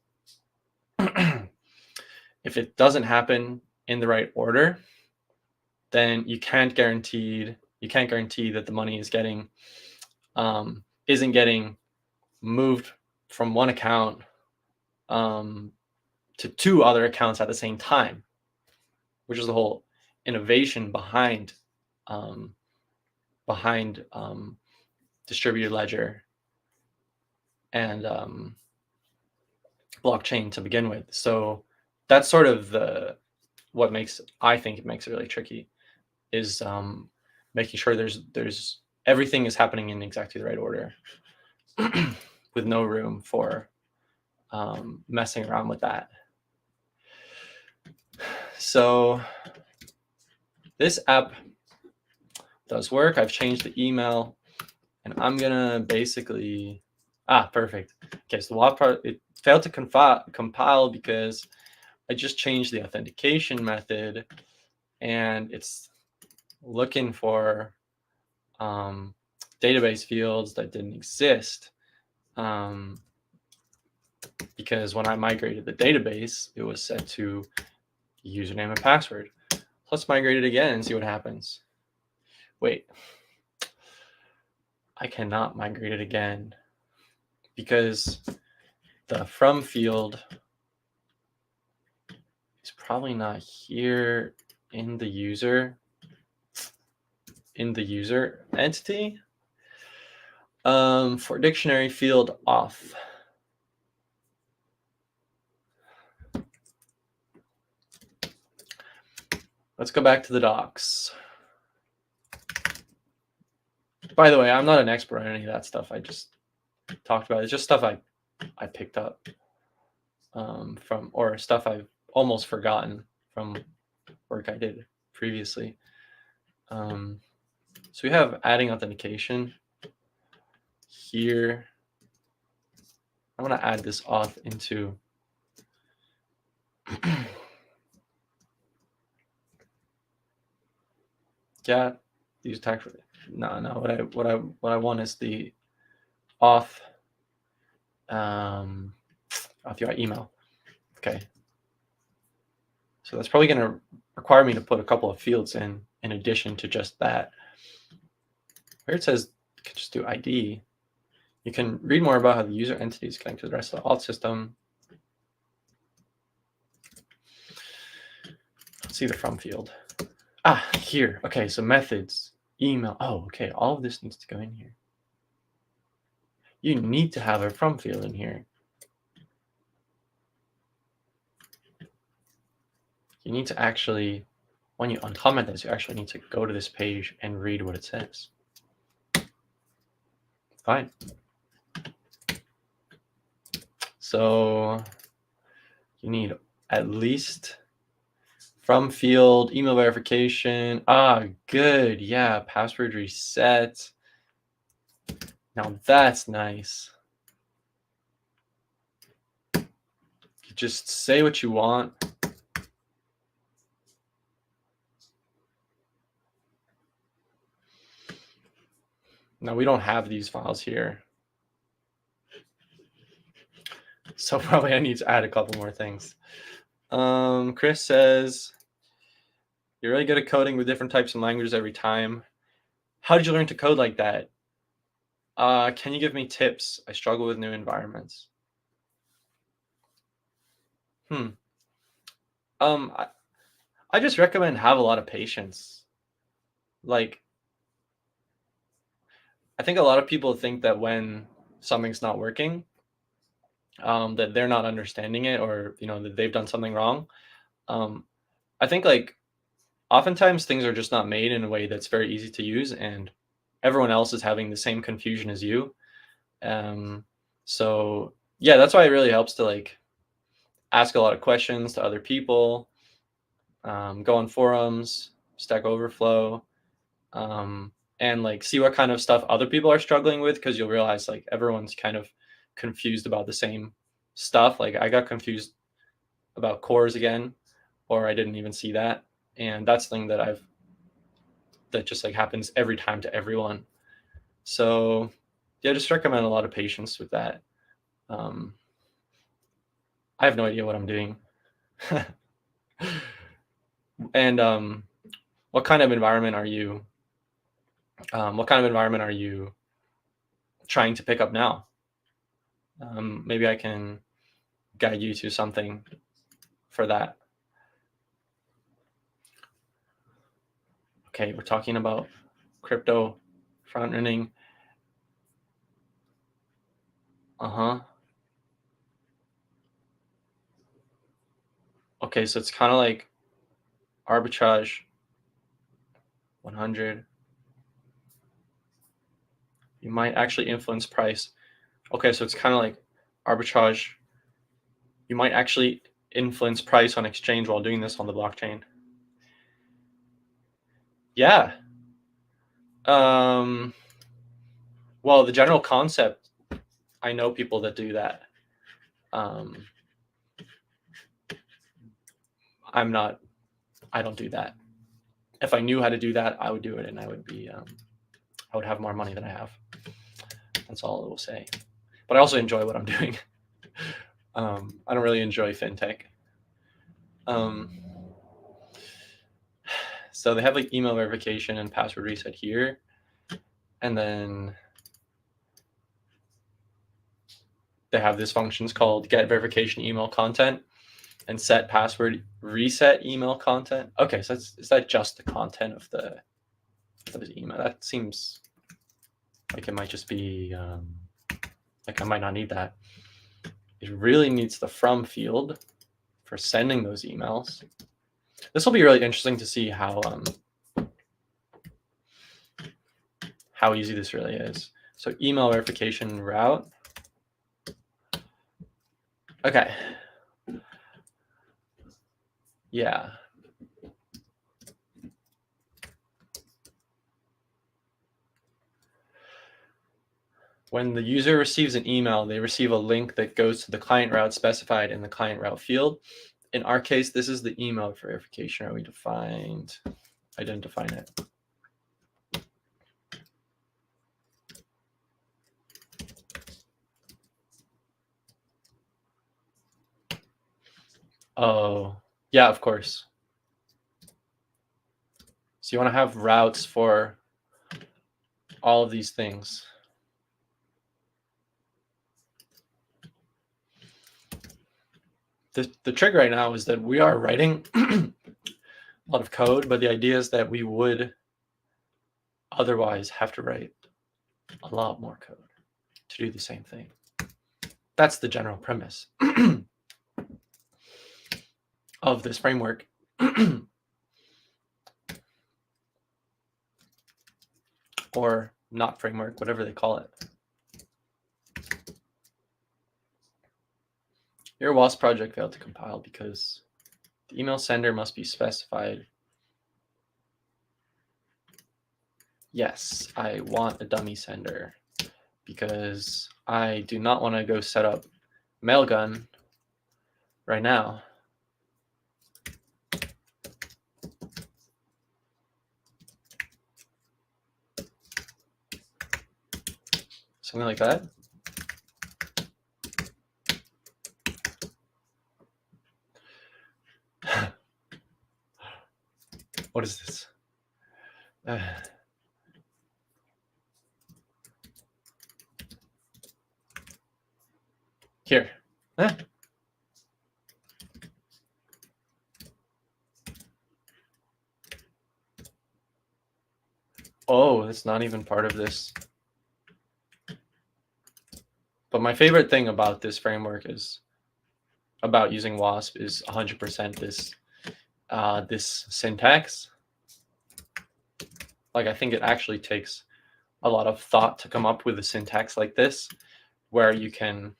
Speaker 1: if it doesn't happen in the right order, then you can't guarantee that the money isn't getting moved from one account to two other accounts at the same time, which is the whole innovation behind distributed ledger and blockchain to begin with. So that's sort of I think it makes it really tricky, is making sure there's everything is happening in exactly the right order with no room for messing around with that. So this app does work. I've changed the email, and I'm gonna basically, perfect. Okay, so the WASP part, it failed to compile because I just changed the authentication method, and it's looking for database fields that didn't exist, because when I migrated the database, it was set to username and password. Let's migrate it again and see what happens. Wait. I cannot migrate it again because the from field is probably not here in the user entity. For dictionary field auth. Let's go back to the docs. By the way, I'm not an expert on any of that stuff I just talked about. It's just stuff I picked up from, or stuff I've almost forgotten from work I did previously. So we have adding authentication here. I want to add this auth into get these tax. No. What I want is the auth auth UI email. Okay. So that's probably going to require me to put a couple of fields in addition to just that. Where it says you can just do ID, you can read more about how the user entities connect to the rest of the auth system. Let's see the from field. Here. Okay, so methods, email. Oh, okay. All of this needs to go in here. You need to have a from field in here. You need to actually, when you uncomment this, you actually need to go to this page and read what it says. Fine. So you need at least from field, email verification. Good. Yeah, password reset. Now that's nice. You just say what you want. Now we don't have these files here. So probably I need to add a couple more things. Chris says, you're really good at coding with different types of languages every time. How did you learn to code like that? Can you give me tips? I struggle with new environments. I just recommend have a lot of patience. Like, I think a lot of people think that when something's not working, that they're not understanding it, or that they've done something wrong. I think like oftentimes things are just not made in a way that's very easy to use, and everyone else is having the same confusion as you. So yeah, that's why it really helps to like ask a lot of questions to other people, go on forums, Stack Overflow, and like see what kind of stuff other people are struggling with, because you'll realize like everyone's kind of confused about the same stuff. Like I got confused about CORS again, or I didn't even see that, and that's the thing that just like happens every time to everyone. So yeah, just recommend a lot of patience with that. I have no idea what I'm doing. And what kind of environment are you trying to pick up now? Maybe I can guide you to something for that. Okay, we're talking about crypto front running. Okay, so it's kind of like arbitrage 100. You might actually influence price. Okay, so it's kind of like arbitrage. You might actually influence price on exchange while doing this on the blockchain. Yeah. Well, the general concept, I know people that do that. I don't do that. If I knew how to do that, I would do it, and I would have more money than I have. That's all I will say. But I also enjoy what I'm doing. I don't really enjoy fintech. So they have like email verification and password reset here. And then they have these functions called get verification email content and set password reset email content. Okay, so is that just the content of the email? That seems like it might just be like I might not need that. It really needs the from field for sending those emails. This will be really interesting to see how easy this really is. So email verification route. Okay. Yeah. When the user receives an email, they receive a link that goes to the client route specified in the client route field. In our case, this is the email verification route we defined. I didn't define it. Oh, yeah, of course. So you want to have routes for all of these things. The trick right now is that we are writing a lot of code, but the idea is that we would otherwise have to write a lot more code to do the same thing. That's the general premise of this framework. Or not framework, whatever they call it. Your Wasp project failed to compile because the email sender must be specified. Yes, I want a dummy sender because I do not want to go set up Mailgun right now. Something like that. What is this? Here. Oh, it's not even part of this. But my favorite thing about this framework is about using Wasp is 100% this syntax. Like, I think it actually takes a lot of thought to come up with a syntax like this, where you can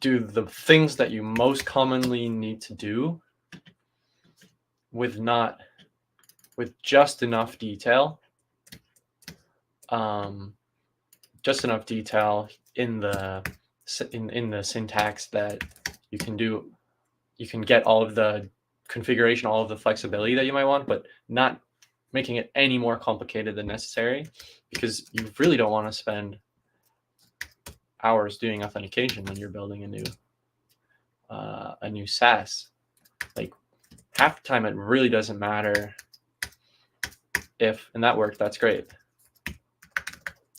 Speaker 1: do the things that you most commonly need to do with just enough detail. Just enough detail in the syntax that you can get all of the configuration, all of the flexibility that you might want, but not making it any more complicated than necessary, because you really don't want to spend hours doing authentication when you're building a new SaaS. Like, half the time it really doesn't matter if, and that worked, that's great.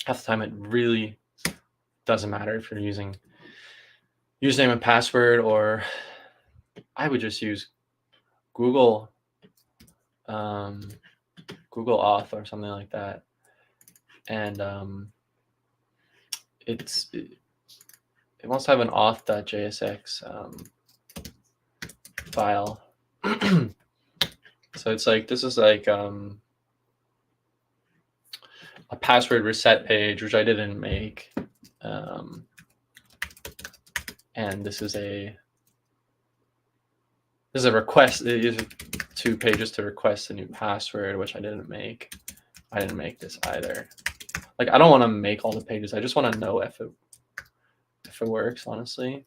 Speaker 1: Half the time it really doesn't matter if you're using username and password, or I would just use Google auth or something like that. And it wants to have an auth.jsx file. So it's like, this is like a password reset page, which I didn't make. And this is a request. It is 2 pages to request a new password, which I didn't make. I didn't make this either. Like, I don't want to make all the pages. I just want to know if it works, honestly.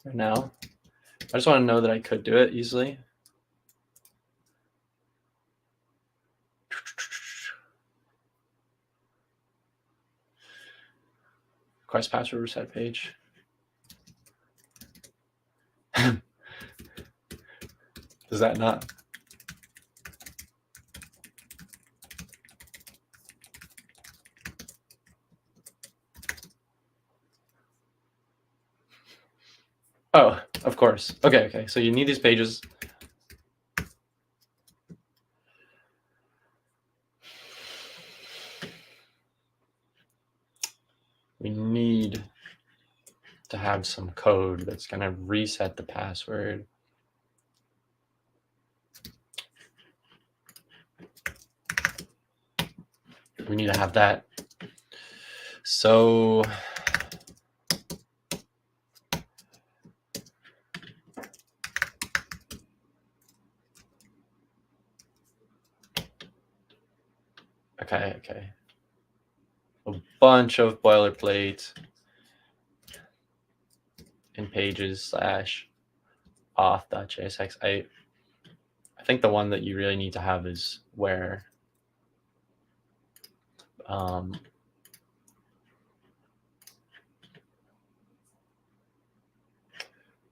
Speaker 1: Right now, I just want to know that I could do it easily. Request password reset page. Does that not? Oh, of course. Okay. So you need these pages. We need to have some code that's going to reset the password. We need to have that. So okay. A bunch of boilerplate in pages / auth.jsx. I think the one that you really need to have is where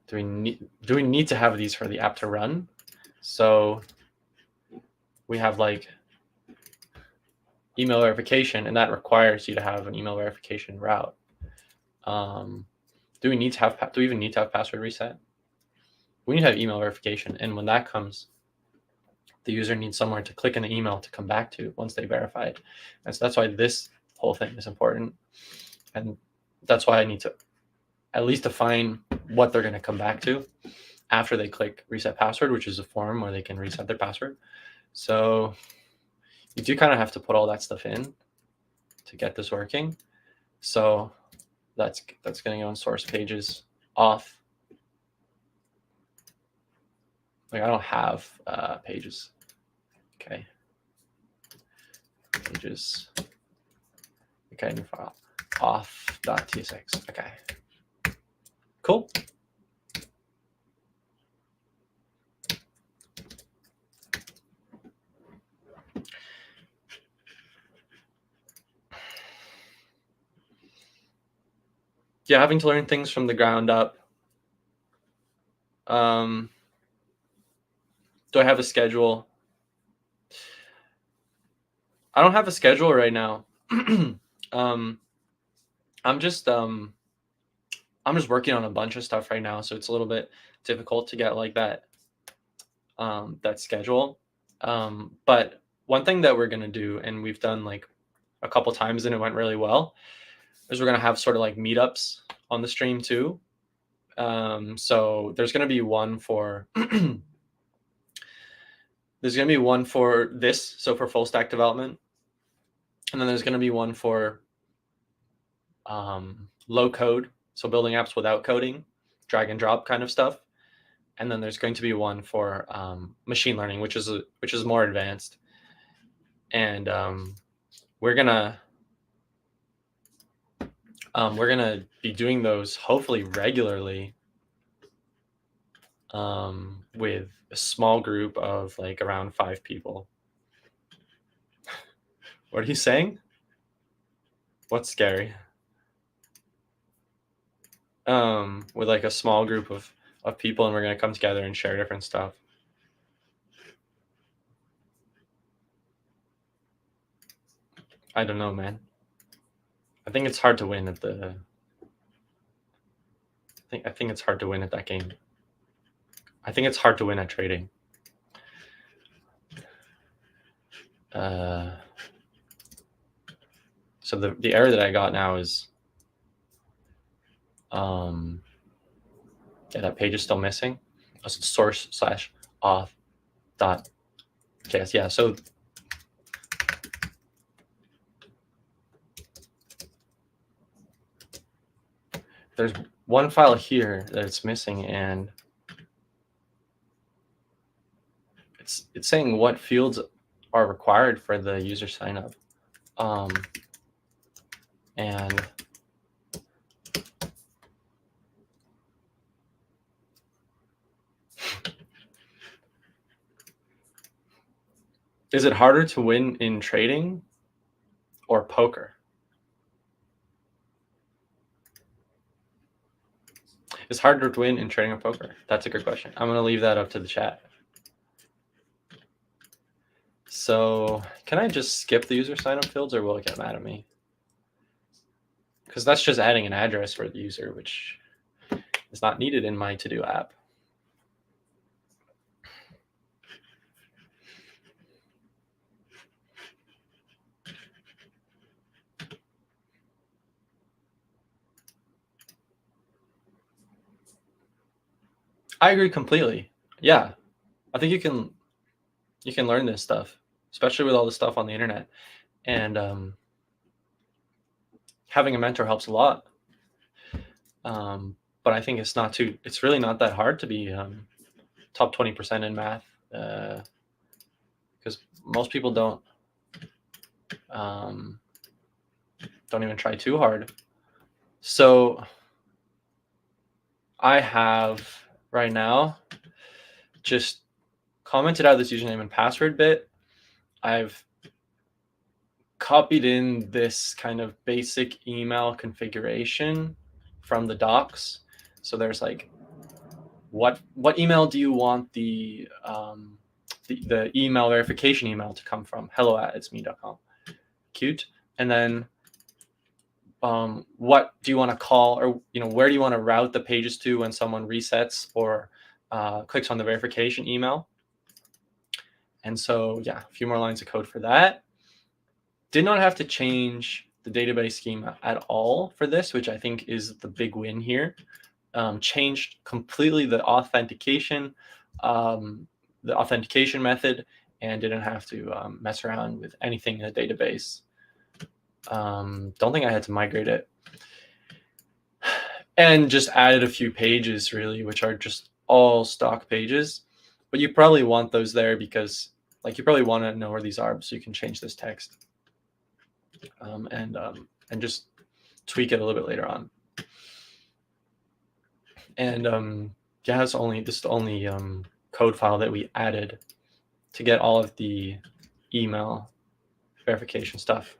Speaker 1: do we need to have these for the app to run? So we have like email verification, and that requires you to have an email verification route. Do we even need to have password reset? We need to have email verification, and when that comes, the user needs somewhere to click in the email to come back to once they verified. And so that's why this whole thing is important, and that's why I need to at least define what they're going to come back to after they click reset password, which is a form where they can reset their password. So you do kind of have to put all that stuff in to get this working. So that's going to go in source pages auth. Like I don't have pages. Okay. Pages. Okay, new file. auth.tsx. Okay. Cool. Yeah, having to learn things from the ground up. Do I have a schedule? I don't have a schedule right now. I'm just working on a bunch of stuff right now, so it's a little bit difficult to get like that schedule. But one thing that we're gonna do, and we've done like a couple times and it went really well, is we're gonna have sort of like meetups on the stream too. So there's gonna be one for there's gonna be one for this, so for full stack development, and then there's gonna be one for low code, so building apps without coding, drag and drop kind of stuff. And then there's going to be one for machine learning, which is more advanced. And we're gonna be doing those hopefully regularly with a small group of like around 5 people. What are you saying? What's scary? With like a small group of people, and we're gonna come together and share different stuff. I don't know, man. I think it's hard to win at the. I think it's hard to win at that game. I think it's hard to win at trading. So the error that I got now is, yeah, that page is still missing. Oh, so source / auth.js. Yeah, so there's one file here that it's missing, and it's saying what fields are required for the user sign up. And is it harder to win in trading or poker? It's harder to win in trading or poker. That's a good question. I'm going to leave that up to the chat. So can I just skip the user sign up fields, or will it get mad at me? Because that's just adding an address for the user, which is not needed in my to-do app. I agree completely. Yeah, I think you can learn this stuff, especially with all the stuff on the internet, and having a mentor helps a lot. But I think it's really not that hard to be top 20% in math, because most people don't even try too hard. So I have right now just commented out this username and password bit. I've copied in this kind of basic email configuration from the docs. So there's like, what email do you want the email verification email to come from? hello@itsme.com. Cute. And then what do you want to call, or where do you want to route the pages to when someone resets or clicks on the verification email? And so yeah, a few more lines of code for that. Did not have to change the database schema at all for this, which I think is the big win here. Changed completely the authentication method, and didn't have to mess around with anything in the database. Don't think I had to migrate it. And just added a few pages, really, which are just all stock pages. But you probably want those there because you probably want to know where these are so you can change this text. And just tweak it a little bit later on. And yeah, this is the only code file that we added to get all of the email verification stuff.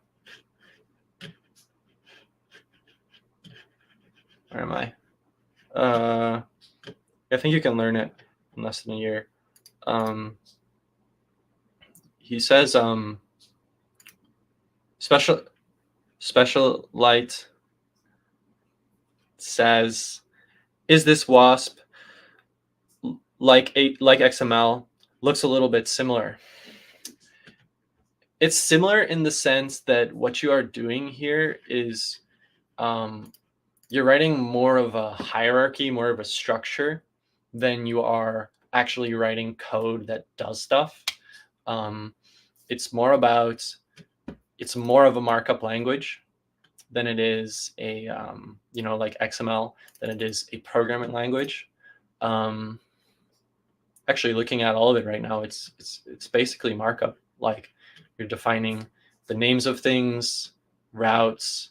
Speaker 1: Where am I? I think you can learn it in less than a year. He says special light says, is this Wasp like XML? Looks a little bit similar. It's similar in the sense that what you are doing here is you're writing more of a hierarchy, more of a structure than you are actually writing code that does stuff. It's more of a markup language than it is a like XML, than it is a programming language. Actually, looking at all of it right now, it's basically markup. Like, you're defining the names of things, routes.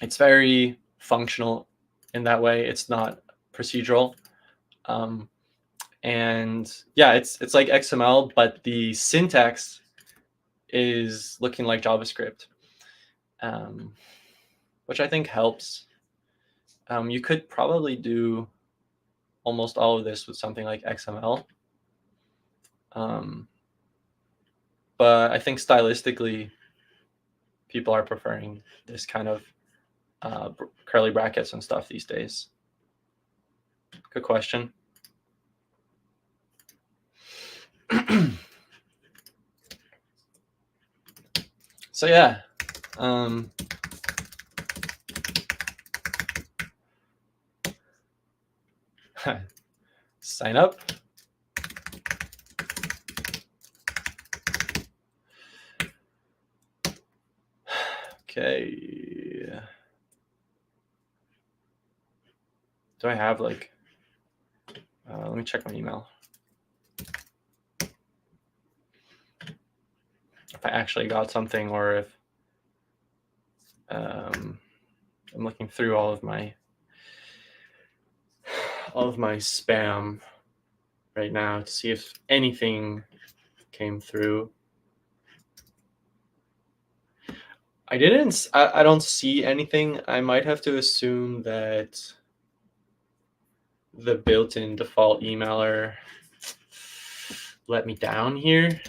Speaker 1: It's very functional in that way. It's not procedural. And yeah, it's like XML, but the syntax is looking like JavaScript, which I think helps. You could probably do almost all of this with something like XML. But I think stylistically, people are preferring this kind of curly brackets and stuff these days. Good question. So yeah, sign up. Okay. Do I have let me check my email. If I actually got something, or if I'm looking through all of my spam right now to see if anything came through. I don't see anything. I might have to assume that the built-in default emailer let me down here.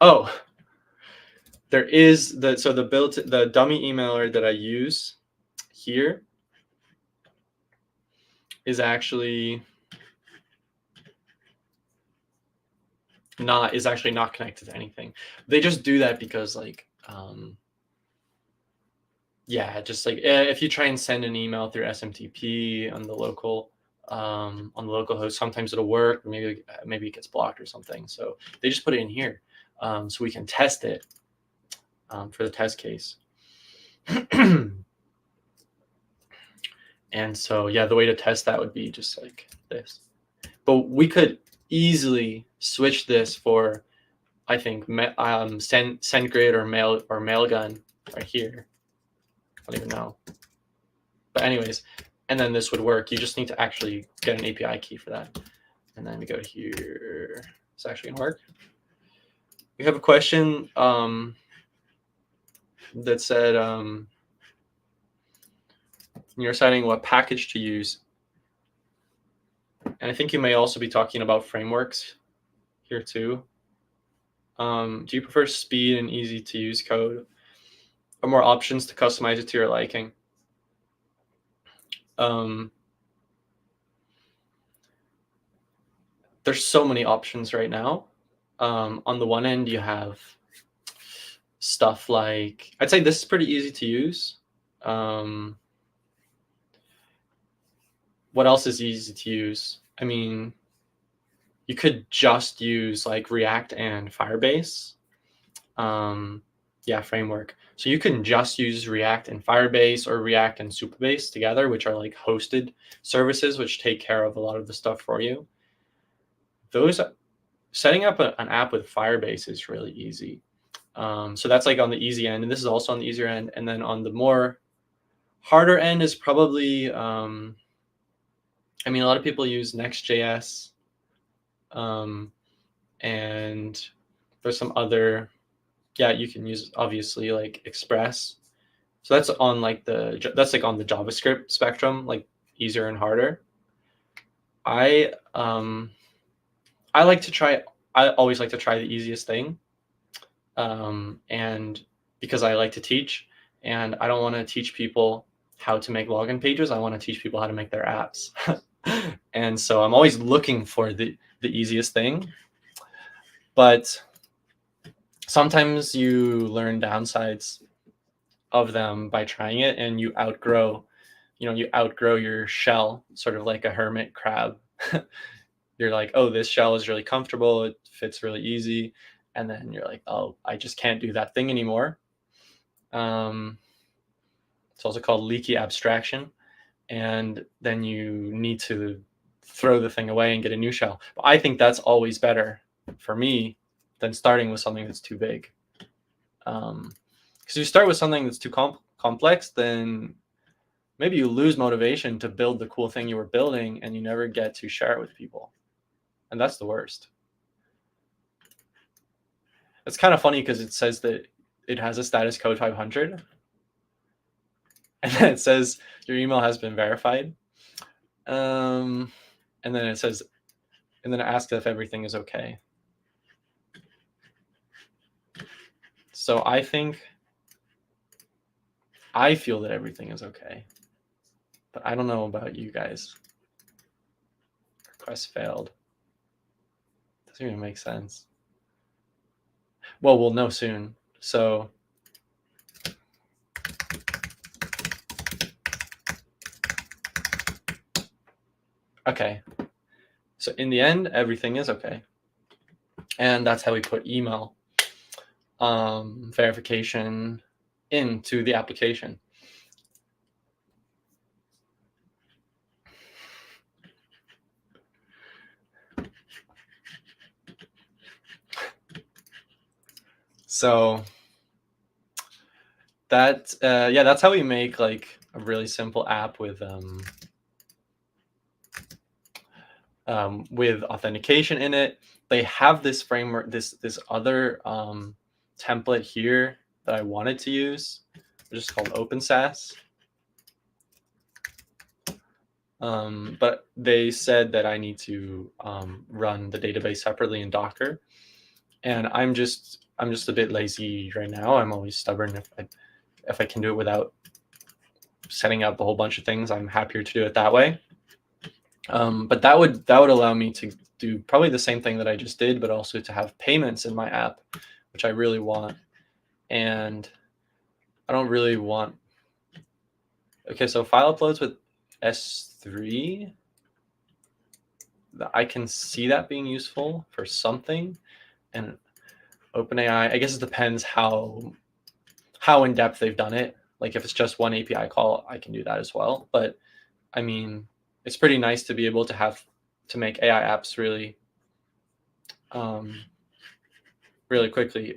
Speaker 1: Oh, there is the dummy emailer that I use here is actually not connected to anything. They just do that because like yeah, just like if you try and send an email through SMTP on the local host, sometimes it'll work. Maybe it gets blocked or something. So they just put it in here so we can test it for the test case. And so yeah, the way to test that would be just like this. But we could easily switch this for, I think, SendGrid or Mailgun right here. I don't even know. But anyways, and then this would work. You just need to actually get an API key for that. And then we go here. It's actually gonna work. We have a question that said you're deciding what package to use. And I think you may also be talking about frameworks here too. Do you prefer speed and easy to use code or more options to customize it to your liking? There's so many options right now. On the one end, you have stuff like, I'd say this is pretty easy to use. What else is easy to use? I mean, you could just use like React and Firebase. Yeah, framework. So you can just use React and Firebase or React and Supabase together, which are like hosted services, which take care of a lot of the stuff for you. Setting up an app with Firebase is really easy. So that's like on the easy end, and this is also on the easier end. And then on the more harder end is probably, I mean, a lot of people use Next.js, and there's some other, yeah, you can use obviously like Express. So that's on like that's like on the JavaScript spectrum, like easier and harder. I always like to try the easiest thing, and because I like to teach, and I don't want to teach people how to make login pages. I want to teach people how to make their apps. And so I'm always looking for the easiest thing. But sometimes you learn downsides of them by trying it, and you outgrow your shell, sort of like a hermit crab. You're like, oh, this shell is really comfortable. It fits really easy. And then you're like, oh, I just can't do that thing anymore. It's also called leaky abstraction. And then you need to throw the thing away and get a new shell. But I think that's always better for me than starting with something that's too big. Because you start with something that's too complex, then maybe you lose motivation to build the cool thing you were building, and you never get to share it with people. And that's the worst. It's kind of funny because it says that it has a status code 500. And then it says your email has been verified. And then it says, and then it asks if everything is okay. So I feel that everything is okay. But I don't know about you guys. Request failed. Doesn't even make sense. Well, we'll know soon. So okay. So in the end, everything is okay. And that's how we put email verification into the application. So that yeah, that's how we make like a really simple app with authentication in it. They have this framework, this other template here that I wanted to use, which is called OpenSaas. But they said that I need to run the database separately in Docker, and I'm just a bit lazy right now. I'm always stubborn if I can do it without setting up a whole bunch of things, I'm happier to do it that way. But that would allow me to do probably the same thing that I just did, but also to have payments in my app, which I really want. And I don't really want. Okay, so file uploads with S3. I can see that being useful for something. And OpenAI, I guess it depends how in depth they've done it. Like if it's just one API call, I can do that as well. But I mean, it's pretty nice to be able to make AI apps really, really quickly.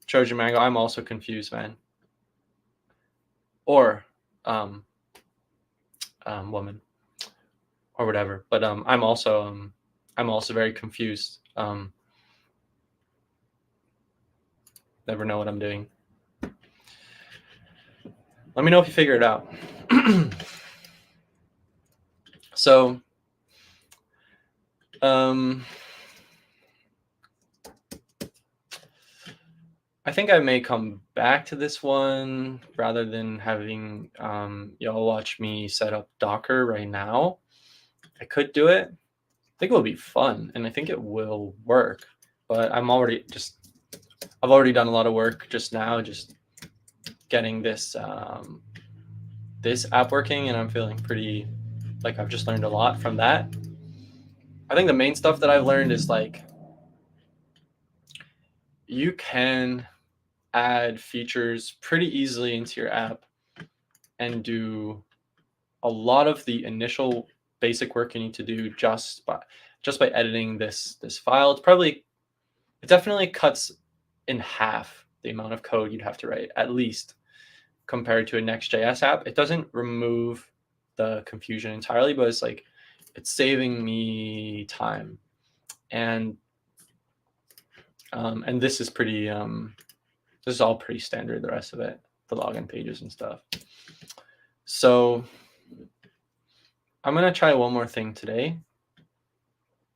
Speaker 1: Trojan Mango, I'm also confused, man. Or woman, or whatever. But I'm also very confused. Never know what I'm doing. Let me know if you figure it out. So, I think I may come back to this one rather than having y'all watch me set up Docker right now. I could do it. I think it will be fun, and I think it will work. But I've already done a lot of work just now, just getting this this app working, and I'm feeling pretty like I've just learned a lot from that. I think the main stuff that I've learned is like you can add features pretty easily into your app and do a lot of the initial basic work you need to do just by editing this file. It definitely cuts in half the amount of code you'd have to write, at least, compared to a Next.js app. It doesn't remove the confusion entirely, but it's saving me time. And this is pretty this is all pretty standard, the rest of it, the login pages and stuff. So I'm going to try one more thing today,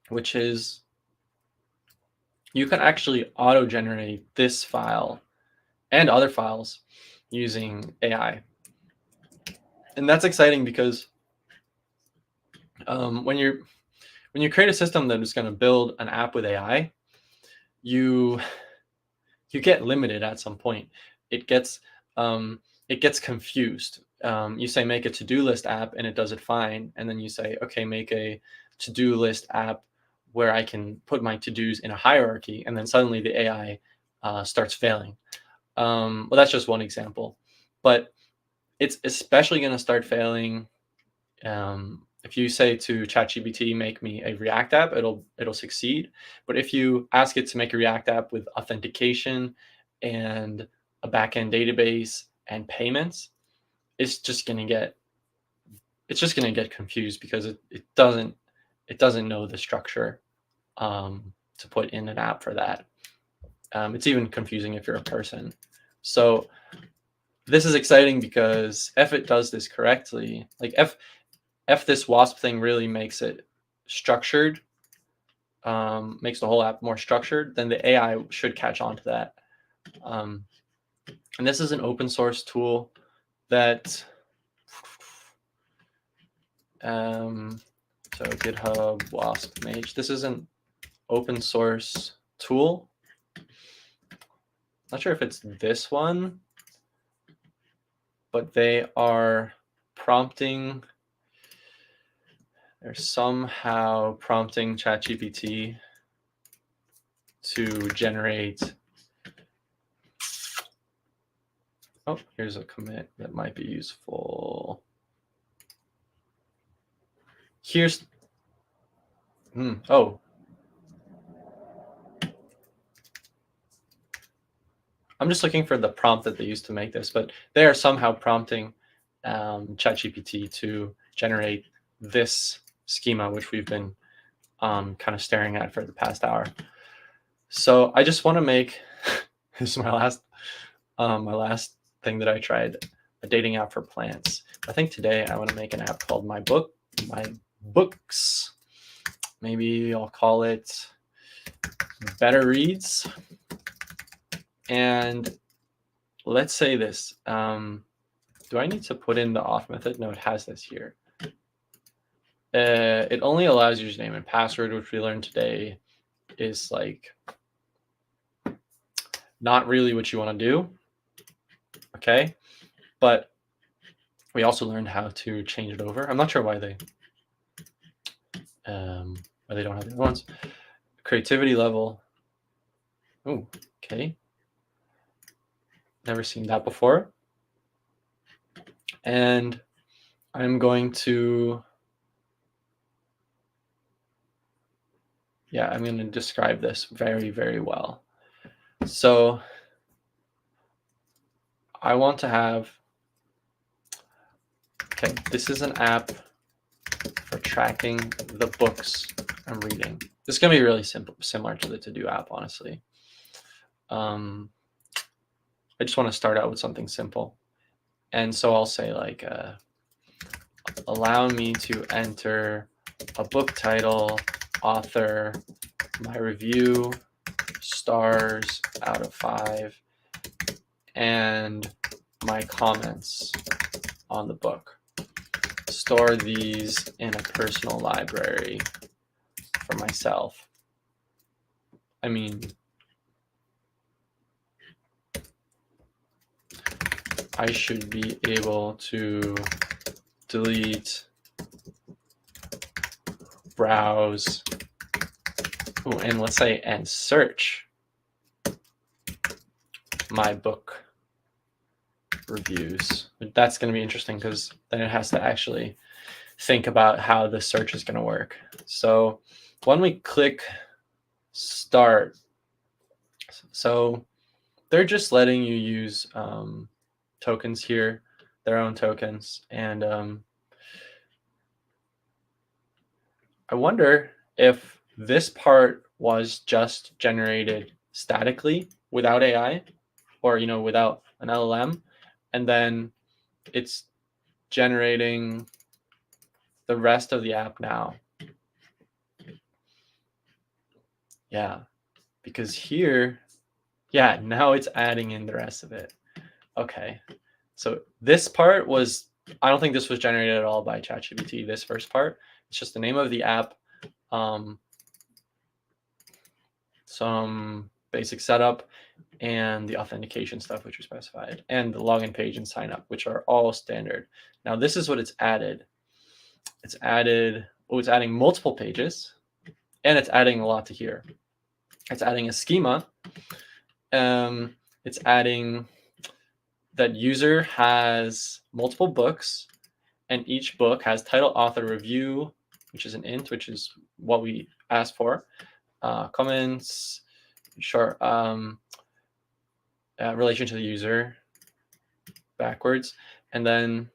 Speaker 1: which is you can actually auto-generate this file and other files using AI. And that's exciting because when you create a system that is going to build an app with AI, you get limited at some point. It gets confused. You say make a to-do list app and it does it fine, and then you say, okay, make a to-do list app where I can put my to-dos in a hierarchy, and then suddenly the AI starts failing. Well, that's just one example, but it's especially going to start failing if you say to ChatGPT, make me a React app, it'll succeed. But if you ask it to make a React app with authentication and a backend database and payments, it's just going to get confused because it doesn't know the structure to put in an app for that. It's even confusing if you're a person. So this is exciting because if it does this correctly, like if this Wasp thing really makes it structured, makes the whole app more structured, then the AI should catch on to that. And this is an open source tool that, so GitHub Wasp Mage. This is an open source tool. Not sure if it's this one, but they are prompting. They're somehow prompting ChatGPT to generate. Oh, here's a commit that might be useful. Here's, oh. I'm just looking for the prompt that they used to make this, but they are somehow prompting ChatGPT to generate this schema, which we've been kind of staring at for the past hour. So I just want to make, this is my last thing that I tried, a dating app for plants. I think today I want to make an app called My Books. Maybe I'll call it Better Reads. And let's say this, do I need to put in the auth method? No, it has this here. It only allows username and password, which we learned today is like not really what you want to do. Okay, but we also learned how to change it over. I'm not sure why they don't have the other ones. Creativity level. Oh, okay. Never seen that before. And I'm going to, I'm going to describe this very, very well. So I want to have, okay, this is an app for tracking the books I'm reading. This is going to be really simple, similar to the To-Do app, honestly. I just want to start out with something simple. And so I'll say like, allow me to enter a book title, author, my review, stars out of 5, and my comments on the book. Store these in a personal library for myself. I mean, I should be able to delete, browse, and let's say, and search my book reviews. That's going to be interesting because then it has to actually think about how the search is going to work. So when we click start, so they're just letting you use tokens here, their own tokens. And I wonder if this part was just generated statically without AI, or without an LLM, and then it's generating the rest of the app now. Yeah, because here, now it's adding in the rest of it. Okay, so this part was, I don't think this was generated at all by ChatGPT, this first part. It's just the name of the app, some basic setup, and the authentication stuff, which we specified, and the login page and sign up, which are all standard. Now this is what it's added. It's adding multiple pages, and it's adding a lot to here. It's adding a schema. It's adding that user has multiple books, and each book has title, author, review, which is an int, which is what we asked for, comments, short, relation to the user, backwards, and then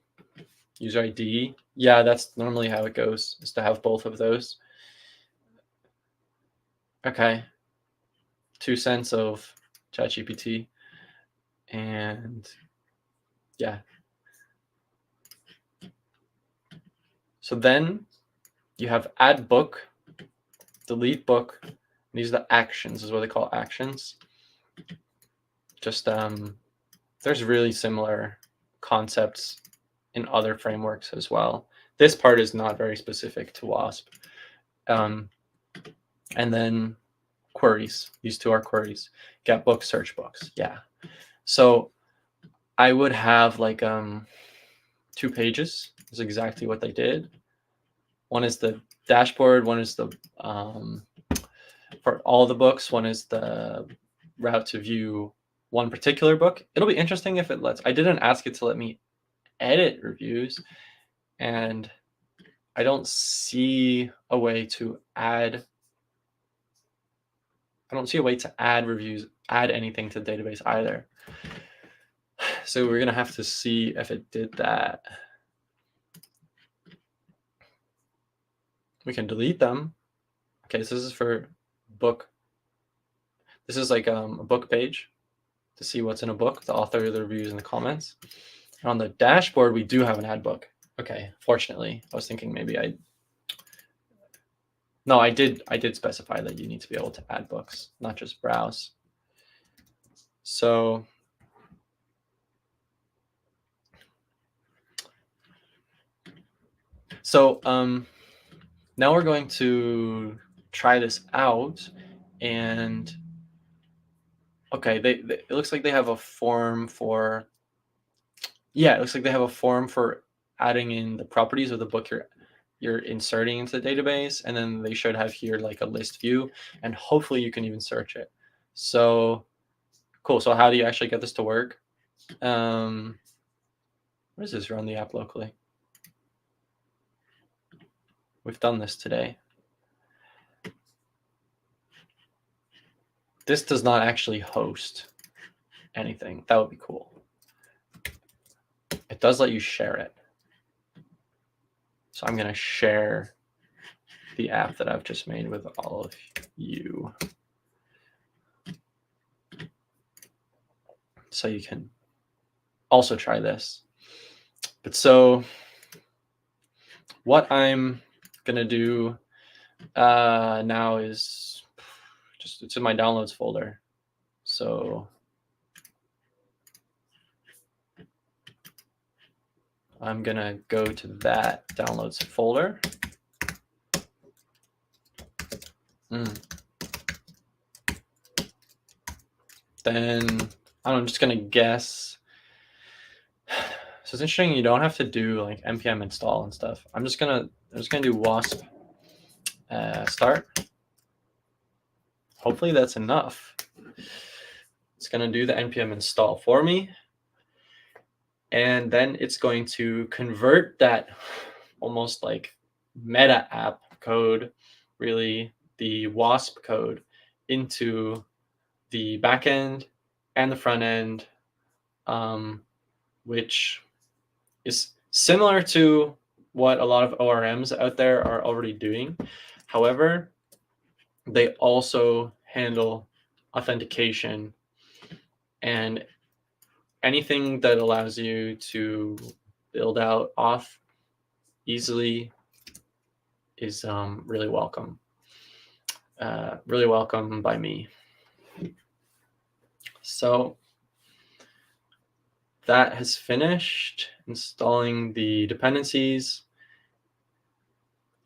Speaker 1: user ID. Yeah, that's normally how it goes, is to have both of those. Okay, 2 cents of ChatGPT, and yeah. So then you have add book, delete book. These are the actions, is what they call actions. Just there's really similar concepts in other frameworks as well. This part is not very specific to Wasp. And then queries. These two are queries. Get books, search books. Yeah. So I would have like 2 pages. Is exactly what they did. One is the dashboard. One is the for all the books. One is the route to view one particular book. It'll be interesting if it lets. I didn't ask it to let me edit reviews, and I don't see a way to add. I don't see a way to add reviews, add anything to the database either. So we're gonna have to see if it did that. We can delete them. Okay, so this is for book. This is like a book page to see what's in a book, the author, the reviews, and the comments. And on the dashboard, we do have an add book. Okay, fortunately, I was thinking maybe I did specify that you need to be able to add books, not just browse. So So now we're going to try this out, and okay, it looks like they have a form for, yeah, it looks like they have a form for adding in the properties of the book you're inserting into the database, and then they should have here like a list view, and hopefully you can even search it. So cool. So how do you actually get this to work? What is this? Run the app locally. We've done this today. This does not actually host anything. That would be cool. It does let you share it. So I'm going to share the app that I've just made with all of you. So you can also try this. But so what I'm going to do now is just, it's in my downloads folder. So I'm going to go to that downloads folder. Then I'm just going to guess. So it's interesting. You don't have to do like npm install and stuff. I'm just gonna do wasp start. Hopefully that's enough. It's gonna do the npm install for me, and then it's going to convert that almost like meta app code, really the Wasp code, into the backend and the front end, which is similar to what a lot of ORMs out there are already doing. However, they also handle authentication, and anything that allows you to build out auth easily is really welcome. Really welcome by me. So that has finished installing the dependencies.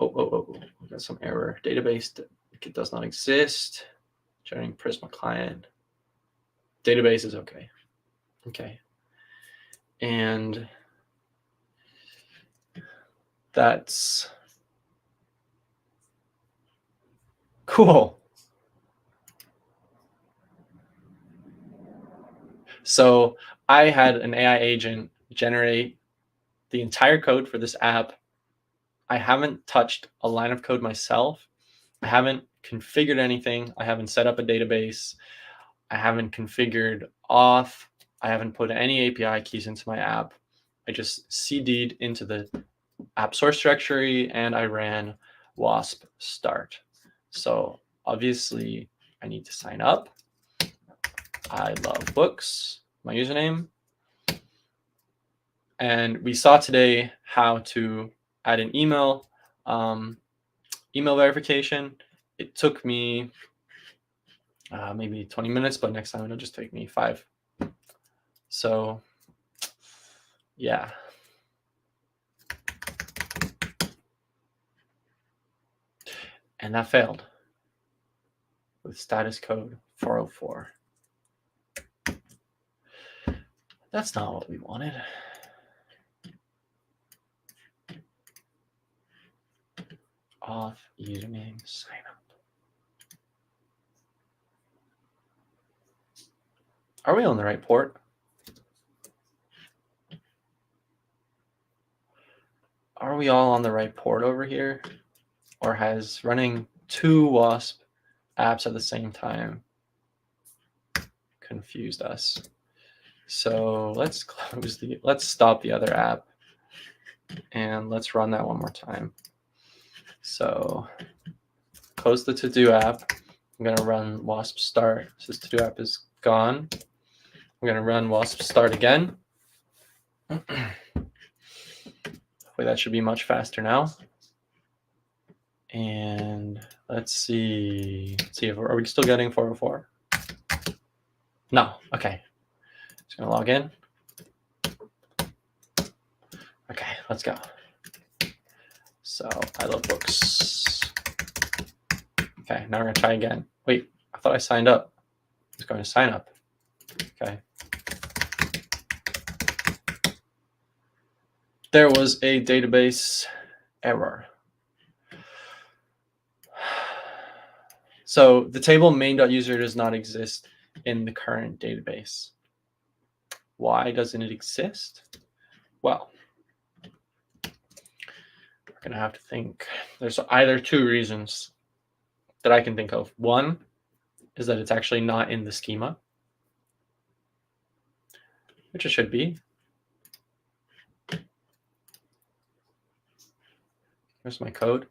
Speaker 1: Oh, we got some error. Database, it does not exist. Generating Prisma client. Database is okay. Okay. And that's cool. So I had an AI agent generate the entire code for this app. I haven't touched a line of code myself. I haven't configured anything. I haven't set up a database. I haven't configured auth. I haven't put any API keys into my app. I just CD'd into the app source directory and I ran wasp start. So obviously I need to sign up. I love books, my username. And we saw today how to add an email verification. It took me maybe 20 minutes, but next time it'll just take me 5. So yeah. And that failed with status code 404. That's not what we wanted. Auth, username, sign up. Are we on the right port? Are we all on the right port over here? Or has running 2 Wasp apps at the same time confused us? So let's stop the other app and let's run that one more time. So close the to-do app. I'm going to run wasp start. So this to-do app is gone. I'm going to run wasp start again. Hopefully that should be much faster now. And let's see if are we still getting 404? No. Okay. Just going to log in. Okay, let's go. So I love books. Okay, now we're gonna try again. Wait, I thought I signed up. I was going to sign up. Okay. There was a database error. So the table main.user does not exist in the current database. Why doesn't it exist? Well, we're gonna have to think. There's either two reasons that I can think of. One is that it's actually not in the schema, which it should be. Here's my code.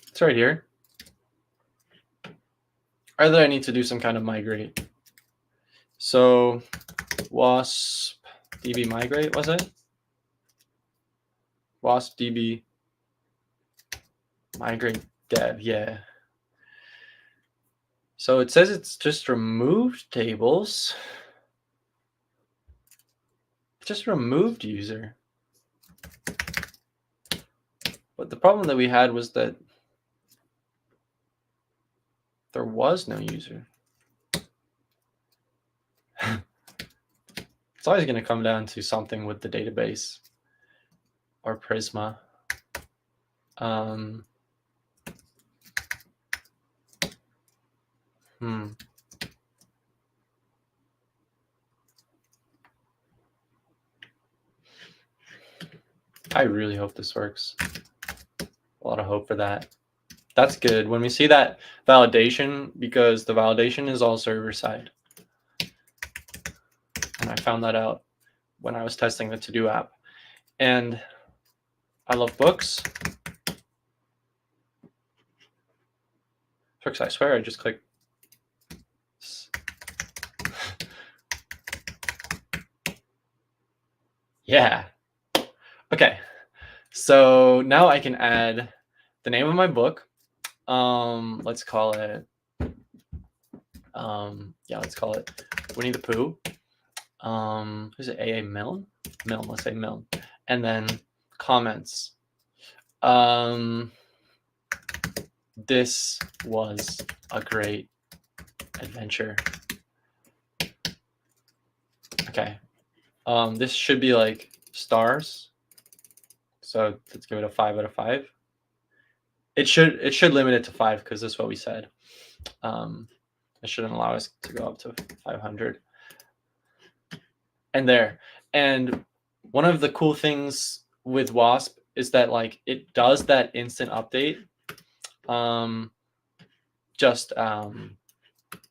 Speaker 1: It's right here. Either I need to do some kind of migrate. So wasp db migrate, was it? Wasp db migrate dev, yeah. So it says it's just removed tables. It just removed user. But the problem that we had was that there was no user. It's always going to come down to something with the database or Prisma. I really hope this works. A lot of hope for that. That's good. When we see that validation, because the validation is all server side. And I found that out when I was testing the To-Do app. And I love books. Tricks, I swear I just clicked. Yeah. Okay. So now I can add the name of my book. Let's call it, let's call it Winnie the Pooh. Who's it? A.A. Milne? Milne, let's say Milne. And then comments. This was a great adventure. Okay. This should be like stars. So let's give it a 5 out of 5. It should limit it to 5 because that's what we said. It shouldn't allow us to go up to 500. And there. And one of the cool things with Wasp is that like it does that instant update.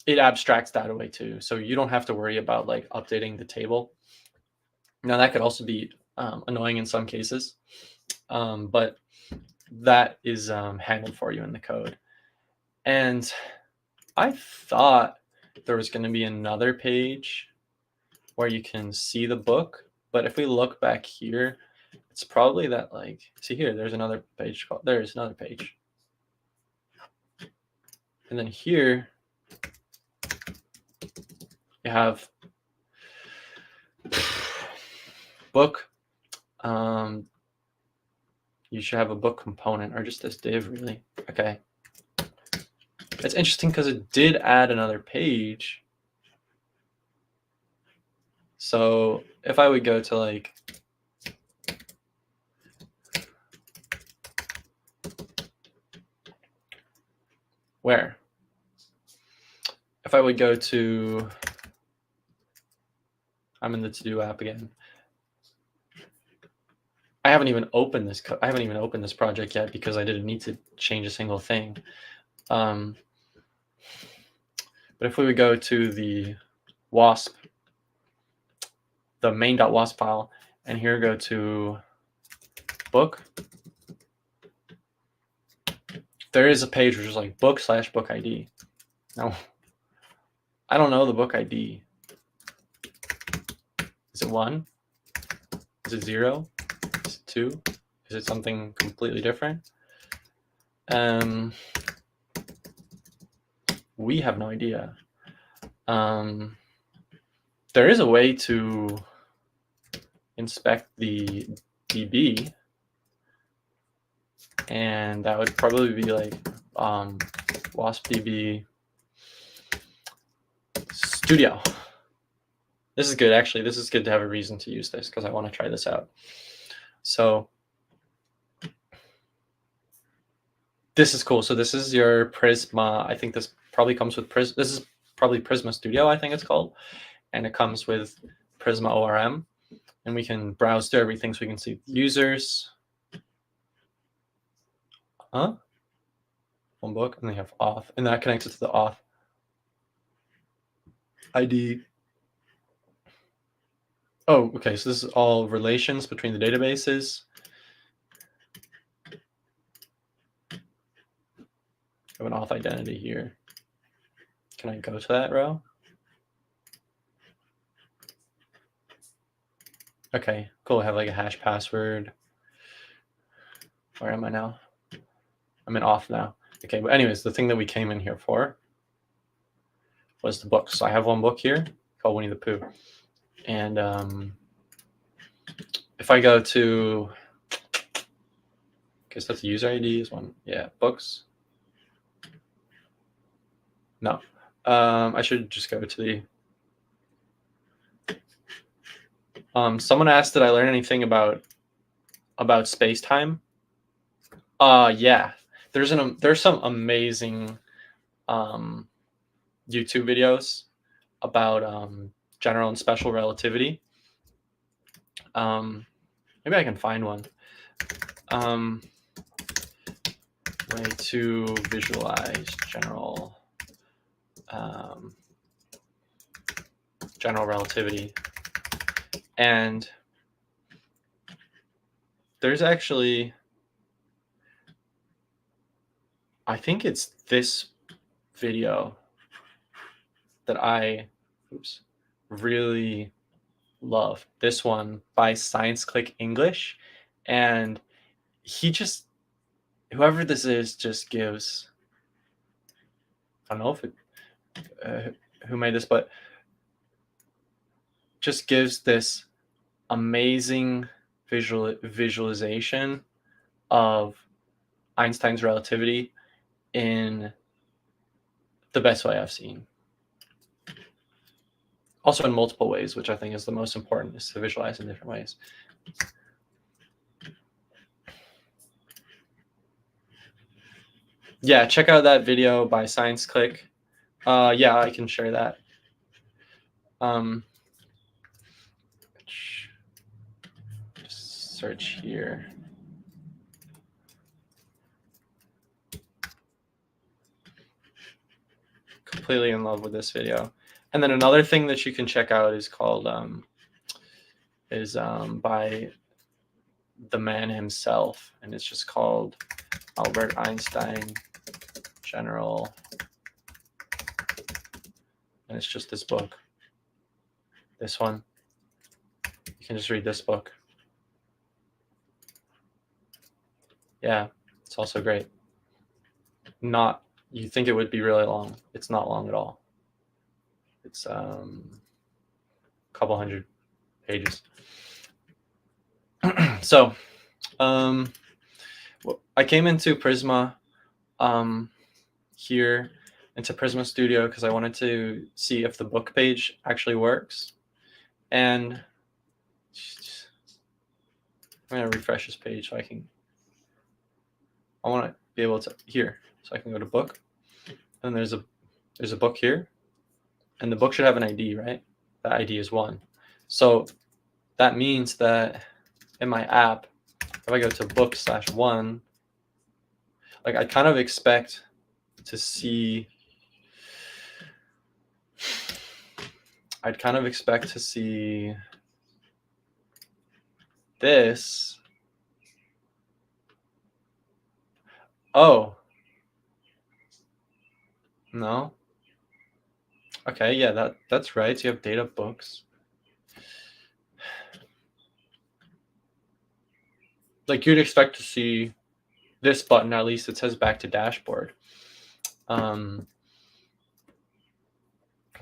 Speaker 1: It abstracts that away too, so you don't have to worry about like updating the table. Now that could also be annoying in some cases, but that is handled for you in the code. And I thought there was going to be another page where you can see the book, but if we look back here, it's probably that like, see here, there's another page called, there's another page. And then here you have book. You should have a book component or just this div really. Okay. It's interesting because it did add another page. So if I would go to like, where? If I would go to, I'm in the To-Do app again. I haven't even opened this. I haven't even opened this project yet because I didn't need to change a single thing. But if we would go to the Wasp, the main.wasp file, and here go to book, there is a page which is like book/book ID. Now, I don't know the book ID. Is it 1? Is it 0? Is it 2? Is it something completely different? We have no idea. There is a way to inspect the DB, and that would probably be like Wasp DB Studio. This is good, actually. This is good to have a reason to use this because I want to try this out. So this is cool. So this is your Prisma. I think this probably comes with Prisma. This is probably Prisma Studio, I think it's called. And it comes with Prisma ORM. And we can browse through everything so we can see users. One book, and they have auth. And that connects it to the auth ID. Oh, okay. So this is all relations between the databases. I have an auth identity here. Can I go to that row? Okay, cool. I have like a hash password. Where am I now? I'm in auth now. Okay, but anyways, the thing that we came in here for was the book. So I have one book here called Winnie the Pooh. And if I go to, okay, so that's the user ID is one. Yeah, books. No, I should just go to the, someone asked, did I learn anything about space-time? Yeah, there's some amazing YouTube videos about general and special relativity. Maybe I can find one. Way to visualize general relativity. And there's actually, I think it's this video that I really love. This one by Science Click English. And he just, whoever this is, just gives, I don't know if it, who made this, but just gives this amazing visualization of Einstein's relativity in the best way I've seen. Also in multiple ways, which I think is the most important, is to visualize in different ways. Yeah, check out that video by Science Click. Yeah, I can share that. Just search here. Completely in love with this video. And then another thing that you can check out is called by the man himself, and it's just called Albert Einstein General, and it's just this book. This one. You can just read this book. Yeah, it's also great. Not, you think it would be really long. It's not long at all. It's a couple hundred pages. So I came into Prisma here into Prisma Studio because I wanted to see if the book page actually works. And I'm going to refresh this page so I want to be able to, here, so I can go to book. And there's a book here. And the book should have an ID, right? The ID is 1. So that means that in my app, if I go to book/1, like I kind of expect to see, this. Oh. No. Okay, yeah, that's right. So you have data books. Like you'd expect to see this button, at least it says back to dashboard.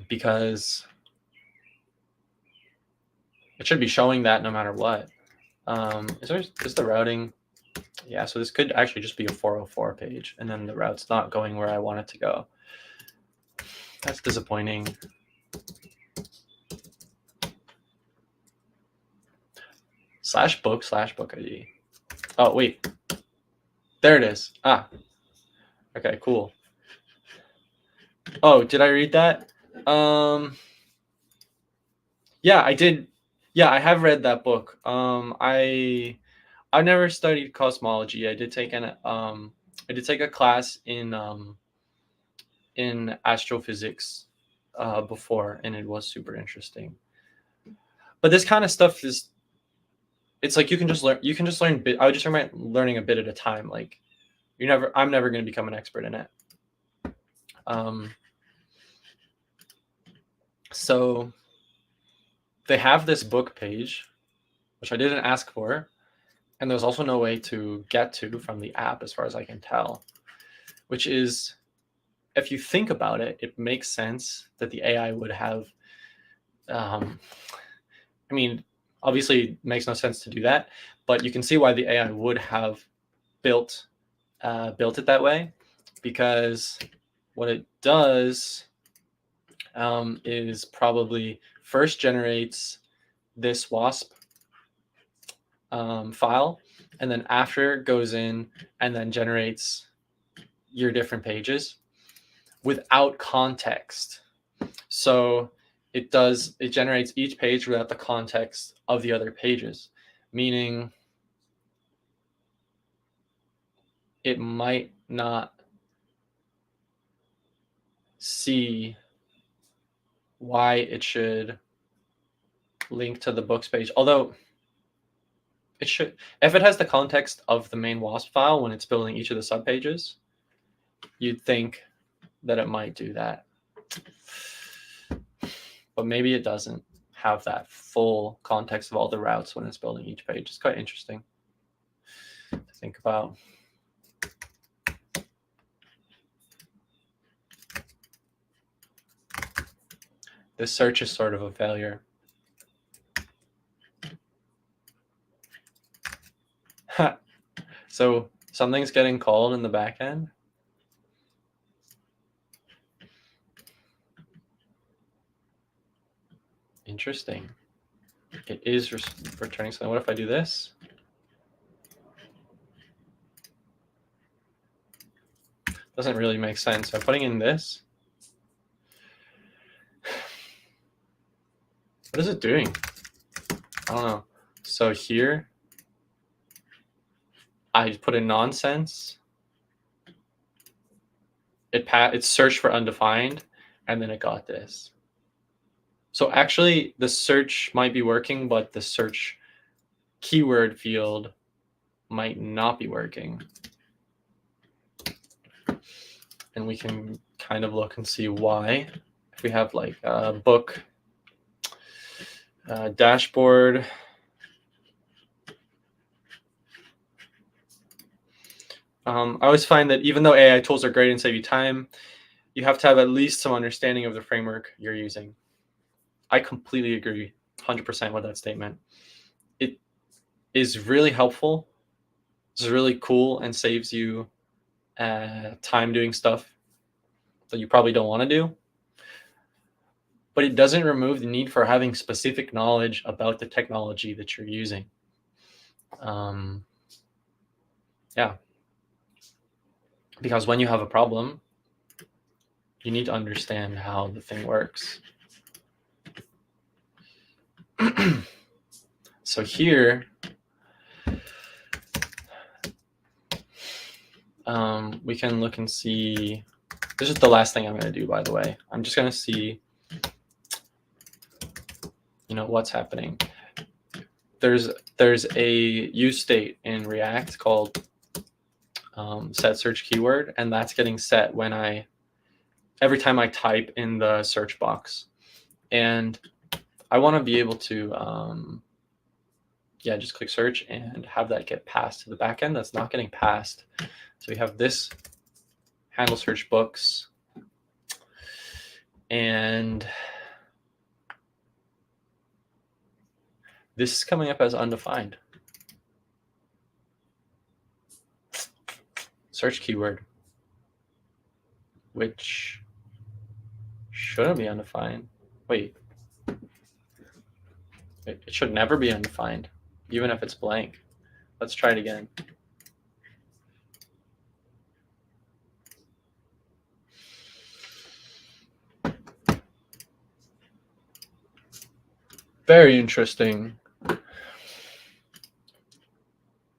Speaker 1: Because it should be showing that no matter what. Is the routing? Yeah, so this could actually just be a 404 page, and then the route's not going where I want it to go. That's disappointing. /book ID. Oh, wait. There it is. Ah. Okay, cool. Oh, did I read that? Yeah, I did. Yeah, I have read that book. I never studied cosmology. I did take a class in astrophysics before, and it was super interesting. But this kind of stuff is, it's like you can just learn. You can just learn bit. I would just recommend learning a bit at a time. Like I'm never going to become an expert in it. So they have this book page, which I didn't ask for, and there's also no way to get to from the app, as far as I can tell. Which is, if you think about it, it makes sense that the AI would have. I mean, obviously, it makes no sense to do that, but you can see why the AI would have built it that way, because what it does is probably first generates this Wasp file, and then after goes in and then generates your different pages without context. So it generates each page without the context of the other pages, meaning it might not see why it should link to the books page. Although it should, if it has the context of the main Wasp file when it's building each of the subpages, you'd think that it might do that. But maybe it doesn't have that full context of all the routes when it's building each page. It's quite interesting to think about. This search is sort of a failure. So something's getting called in the back end. Interesting. It is returning something. What if I do this? Doesn't really make sense. I'm putting in this. What is it doing? I don't know. So here, I put in nonsense. It searched for undefined, and then it got this. So actually, the search might be working, but the search keyword field might not be working. And we can kind of look and see why. If we have like a book, dashboard, I always find that even though AI tools are great and save you time, you have to have at least some understanding of the framework you're using. I completely agree 100% with that statement. It is really helpful. It's really cool and saves you time doing stuff that you probably don't want to do. But it doesn't remove the need for having specific knowledge about the technology that you're using. Yeah. Because when you have a problem, you need to understand how the thing works. So here, we can look and see. This is the last thing I'm going to do, by the way. I'm just going to see, what's happening. There's a use state in React called set search keyword, and that's getting set when every time I type in the search box. And I want to be able to just click search and have that get passed to the backend. That's not getting passed. So we have this handle search books, and This is coming up as undefined. Search keyword, which shouldn't be undefined. Wait, it should never be undefined, even if it's blank. Let's try it again. Very interesting.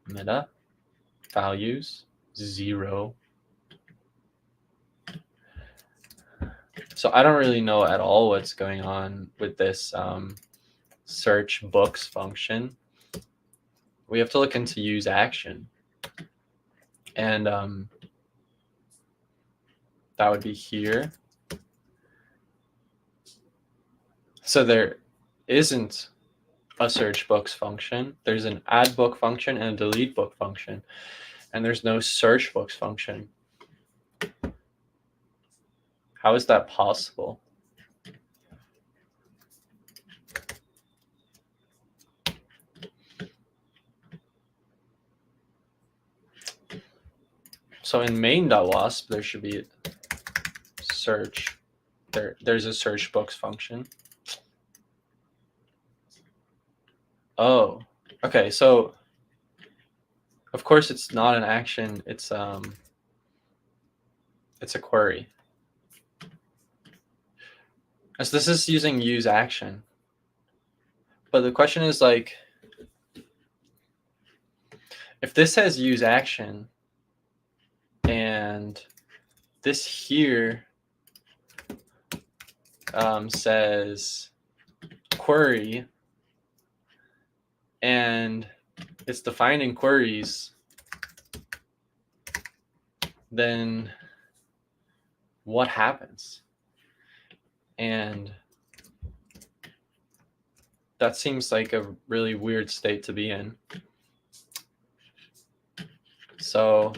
Speaker 1: Meta values 0. So I don't really know at all what's going on with this search books function. We have to look into use action, and that would be here. So there isn't a search books function. There's an add book function and a delete book function, and there's no search books function. How is that possible? So in main.wasp, there should be search. There's a search books function. Oh, okay. So of course it's not an action. It's a query. So this is using use action. But the question is, like, if this has use action and this here says query and it's defining queries, then what happens? And that seems like a really weird state to be in. So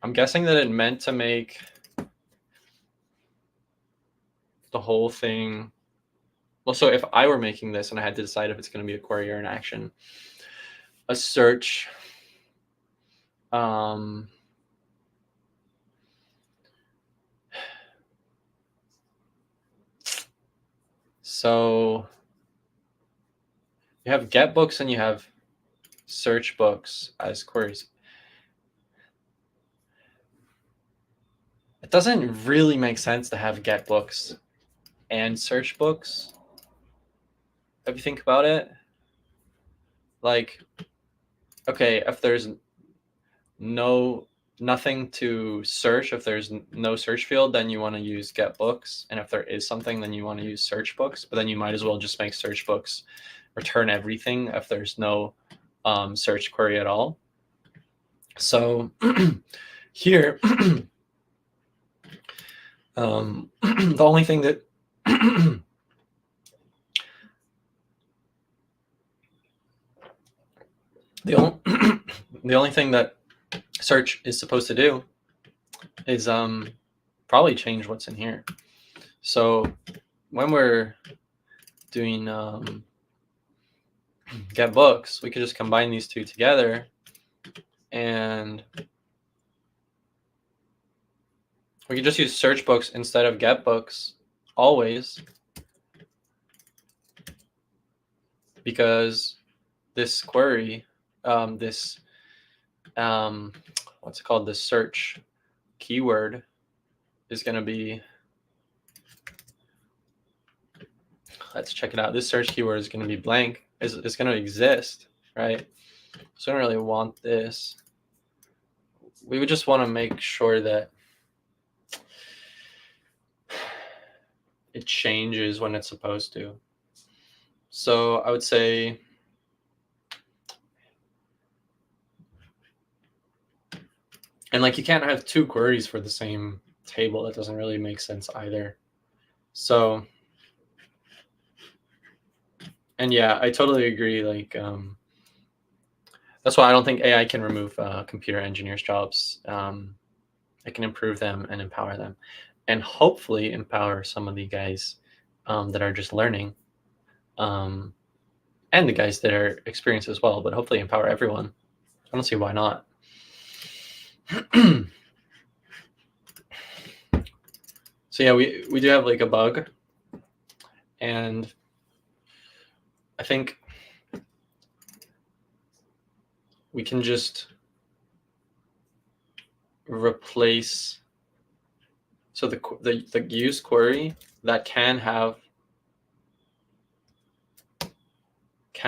Speaker 1: I'm guessing that it meant to make the whole thing. Well, so if I were making this and I had to decide if it's going to be a query or an action, a search, so you have get books and you have search books as queries. It doesn't really make sense to have get books and search books. If you think about it, like, okay, if there's nothing to search, if there's no search field, then you want to use get books, and if there is something, then you want to use search books. But then you might as well just make search books return everything if there's no search query at all. So here the only thing that the only thing that search is supposed to do is probably change what's in here. So when we're doing get books, we could just combine these two together, and we could just use search books instead of get books always, because this query, what's it called, this search keyword is going to be, let's check it out. This search keyword is going to be blank. It's going to exist, right? So I don't really want this. We would just want to make sure that it changes when it's supposed to. So I would say and like, you can't have two queries for the same table. That doesn't really make sense either. So, and yeah, I totally agree. Like, that's why I don't think AI can remove computer engineers' jobs. It can improve them and empower them, and hopefully empower some of the guys that are just learning. And and the guys that are experienced as well, but hopefully empower everyone. I don't see why not. So yeah, we do have like a bug, and I think we can just replace, so the use query that can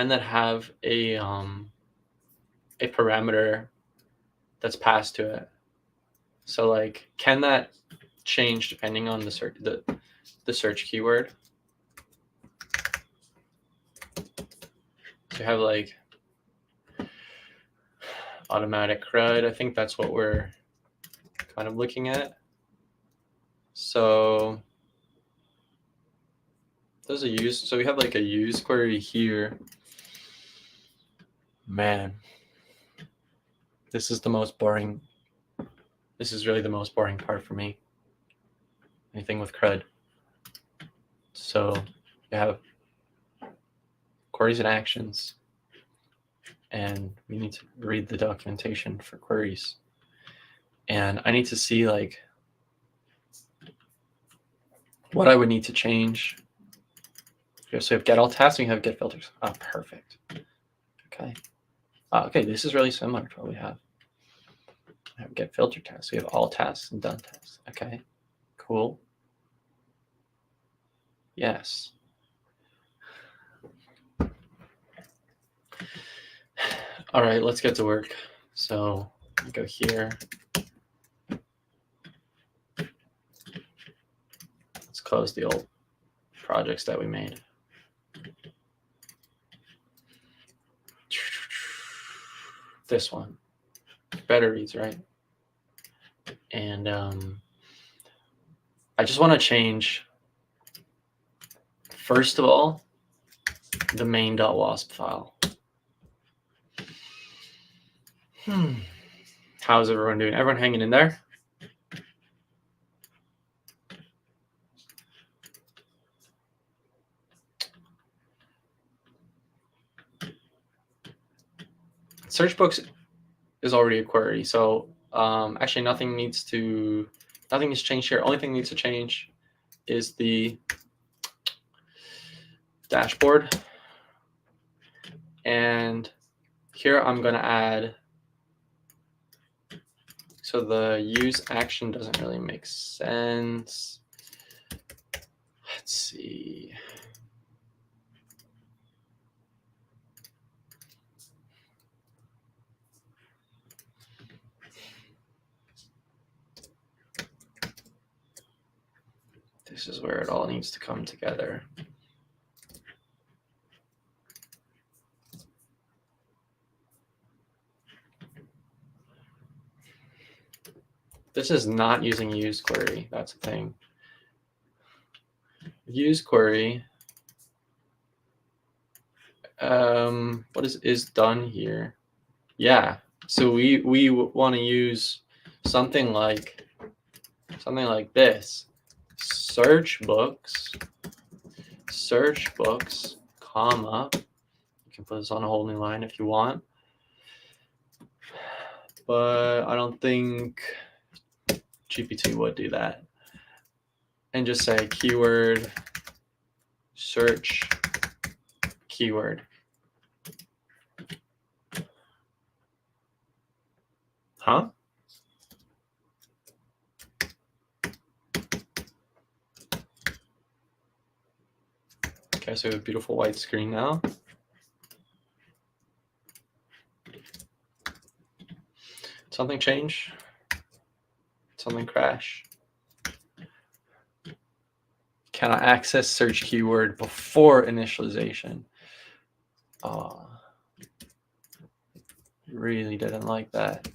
Speaker 1: that have a parameter that's passed to it. So like, can that change depending on the search keyword? So you have like automatic CRUD. I think that's what we're kind of looking at. So there's a use. So we have like a use query here. Man, this is the most boring. This is really the most boring part for me. Anything with CRUD. So you have queries and actions, and we need to read the documentation for queries. And I need to see like what I would need to change. Okay, so we have get all tasks and we have get filters. Oh, perfect. Okay. Okay, this is really similar to what we have. We have get filter tasks. We have all tasks and done tasks. Okay, cool. Yes. All right, let's get to work. So go here. Let's close the old projects that we made. This one. Better reads, right? And I just want to change, first of all, the main.wasp file. How's everyone doing? Everyone hanging in there? Search books is already a query, so actually nothing needs to change here. Only thing needs to change is the dashboard, and here I'm going to add, so the use action doesn't really make sense. Let's see. This is where it all needs to come together. This is not using use query. That's the thing. Use query. What is done here? Yeah. So we want to use something like this. Search books, comma. You can put this on a whole new line if you want, but I don't think GPT would do that. And just say keyword search keyword. Huh? Okay, so we have a beautiful white screen now. Something change? Something crash? Can I access search keyword before initialization? Oh, really didn't like that.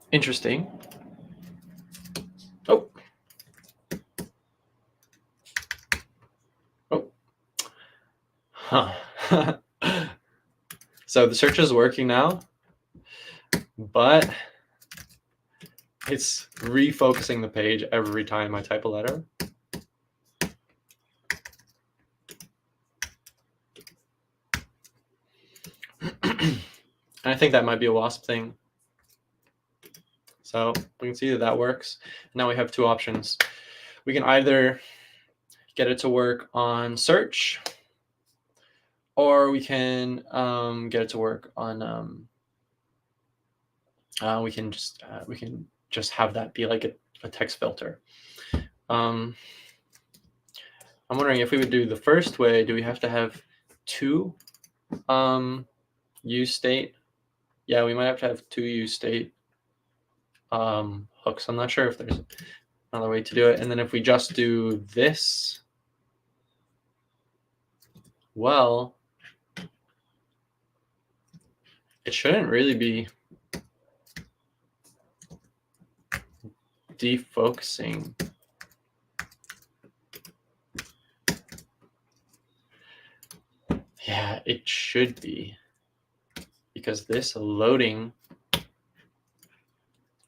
Speaker 1: Interesting. Oh. Oh. Huh. So the search is working now. but it's refocusing the page every time I type a letter. And I think that might be a Wasp thing. So we can see that that works. Now we have two options. We can either get it to work on search, or we can get it to work on we can just have that be like a text filter. I'm wondering if we would do the first way, do we have to have two use state? Yeah, we might have to have two use state hooks. I'm not sure if there's another way to do it. And then if we just do this, well, it shouldn't really be defocusing. Yeah, it should be, because this loading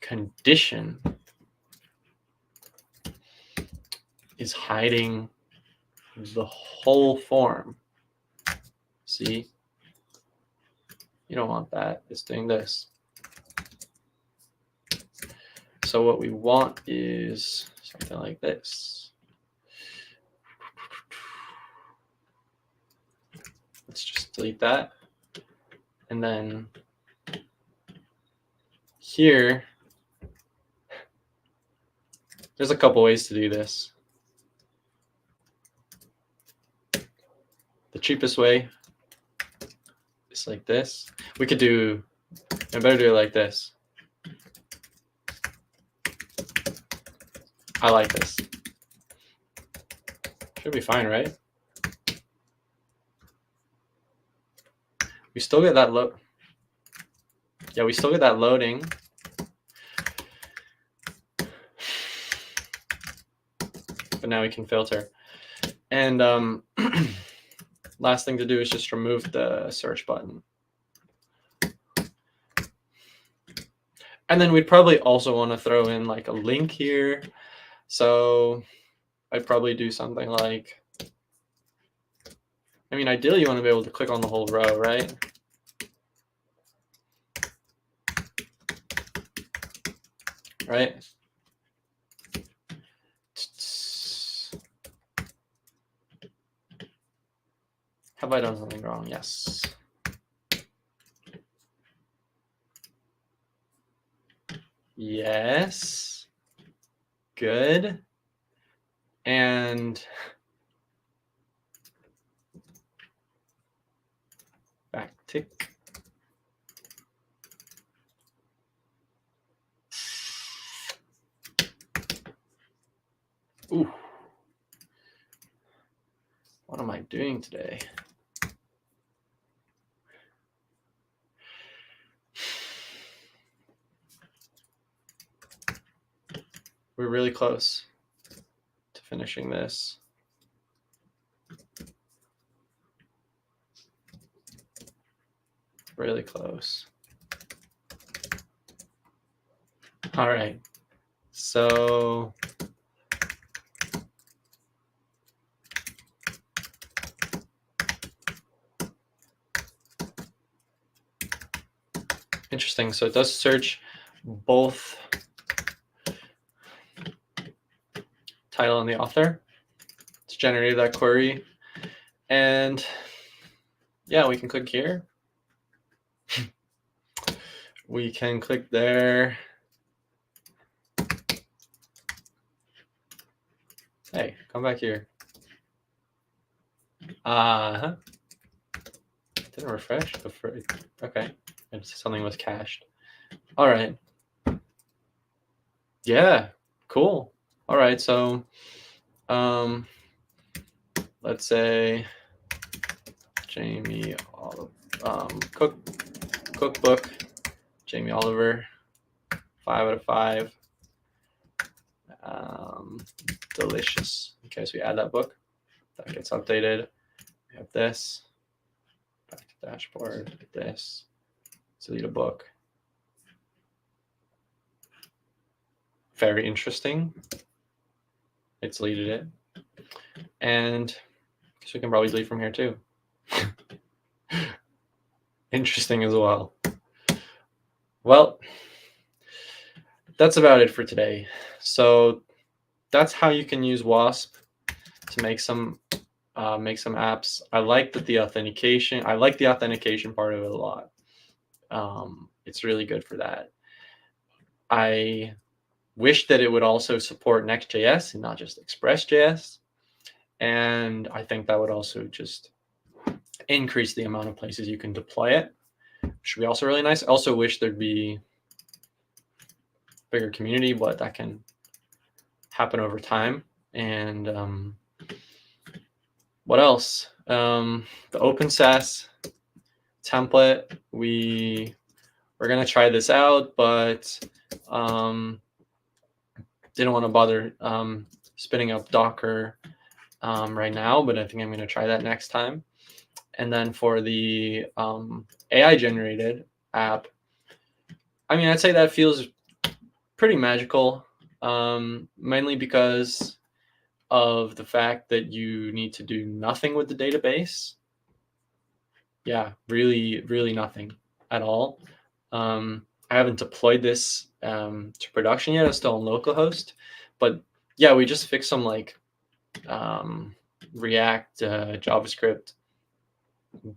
Speaker 1: condition is hiding the whole form. See? You don't want that. It's doing this. So what we want is something like this. Let's just delete that. And then here, there's a couple ways to do this. The cheapest way is like this. We could do, I better do it like this. I like this. Should be fine, right? We still get that load. Yeah, we still get that loading. But now we can filter. And last thing to do is just remove the search button. And then we'd probably also want to throw in like a link here. So I'd probably do something like, I mean, ideally you want to be able to click on the whole row, right? Right? Have I done something wrong? Yes. Yes. Good. And back tick. Ooh. What am I doing today? We're really close to finishing this. Really close. All right. So interesting. So it does search both title and the author. It's generated that query. And yeah, we can click here. We can click there. Hey, come back here. Didn't refresh before. Okay, and something was cached. All right. Yeah, cool. All right, so let's say Jamie cookbook, Jamie Oliver, 5 out of 5. Delicious. Okay, so we add that book. That gets updated. We have this. Back to dashboard. This. Delete a book. very interesting. It's deleted it. And so we can probably delete from here too. Interesting as well. Well, that's about it for today. So that's how you can use Wasp to make some apps. I like the authentication part of it a lot. It's really good for that. I wish that it would also support Next.js and not just Express.js. And I think that would also just increase the amount of places you can deploy it, which would be also really nice. I also wish there'd be bigger community, but that can happen over time. And what else? The OpenSaas template, we're going to try this out, but didn't want to bother spinning up Docker right now, but I think I'm going to try that next time. And then for the AI generated app, I mean, I'd say that feels pretty magical, mainly because of the fact that you need to do nothing with the database. Yeah, really, really nothing at all. I haven't deployed this to production yet. It's still on localhost, but yeah, we just fixed some like React, JavaScript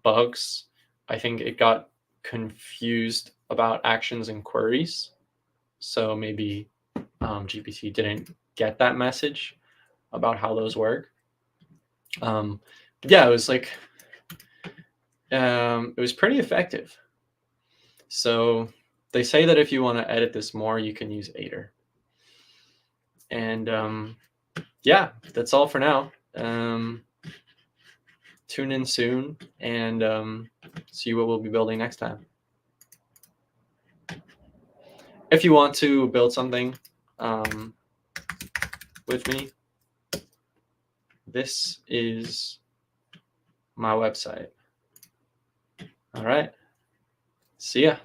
Speaker 1: bugs. I think it got confused about actions and queries. So maybe GPT didn't get that message about how those work. Yeah, it was like, it was pretty effective. So they say that if you want to edit this more, you can use Aider. And yeah, that's all for now. Tune in soon and see what we'll be building next time. If you want to build something with me, this is my website. All right. See ya.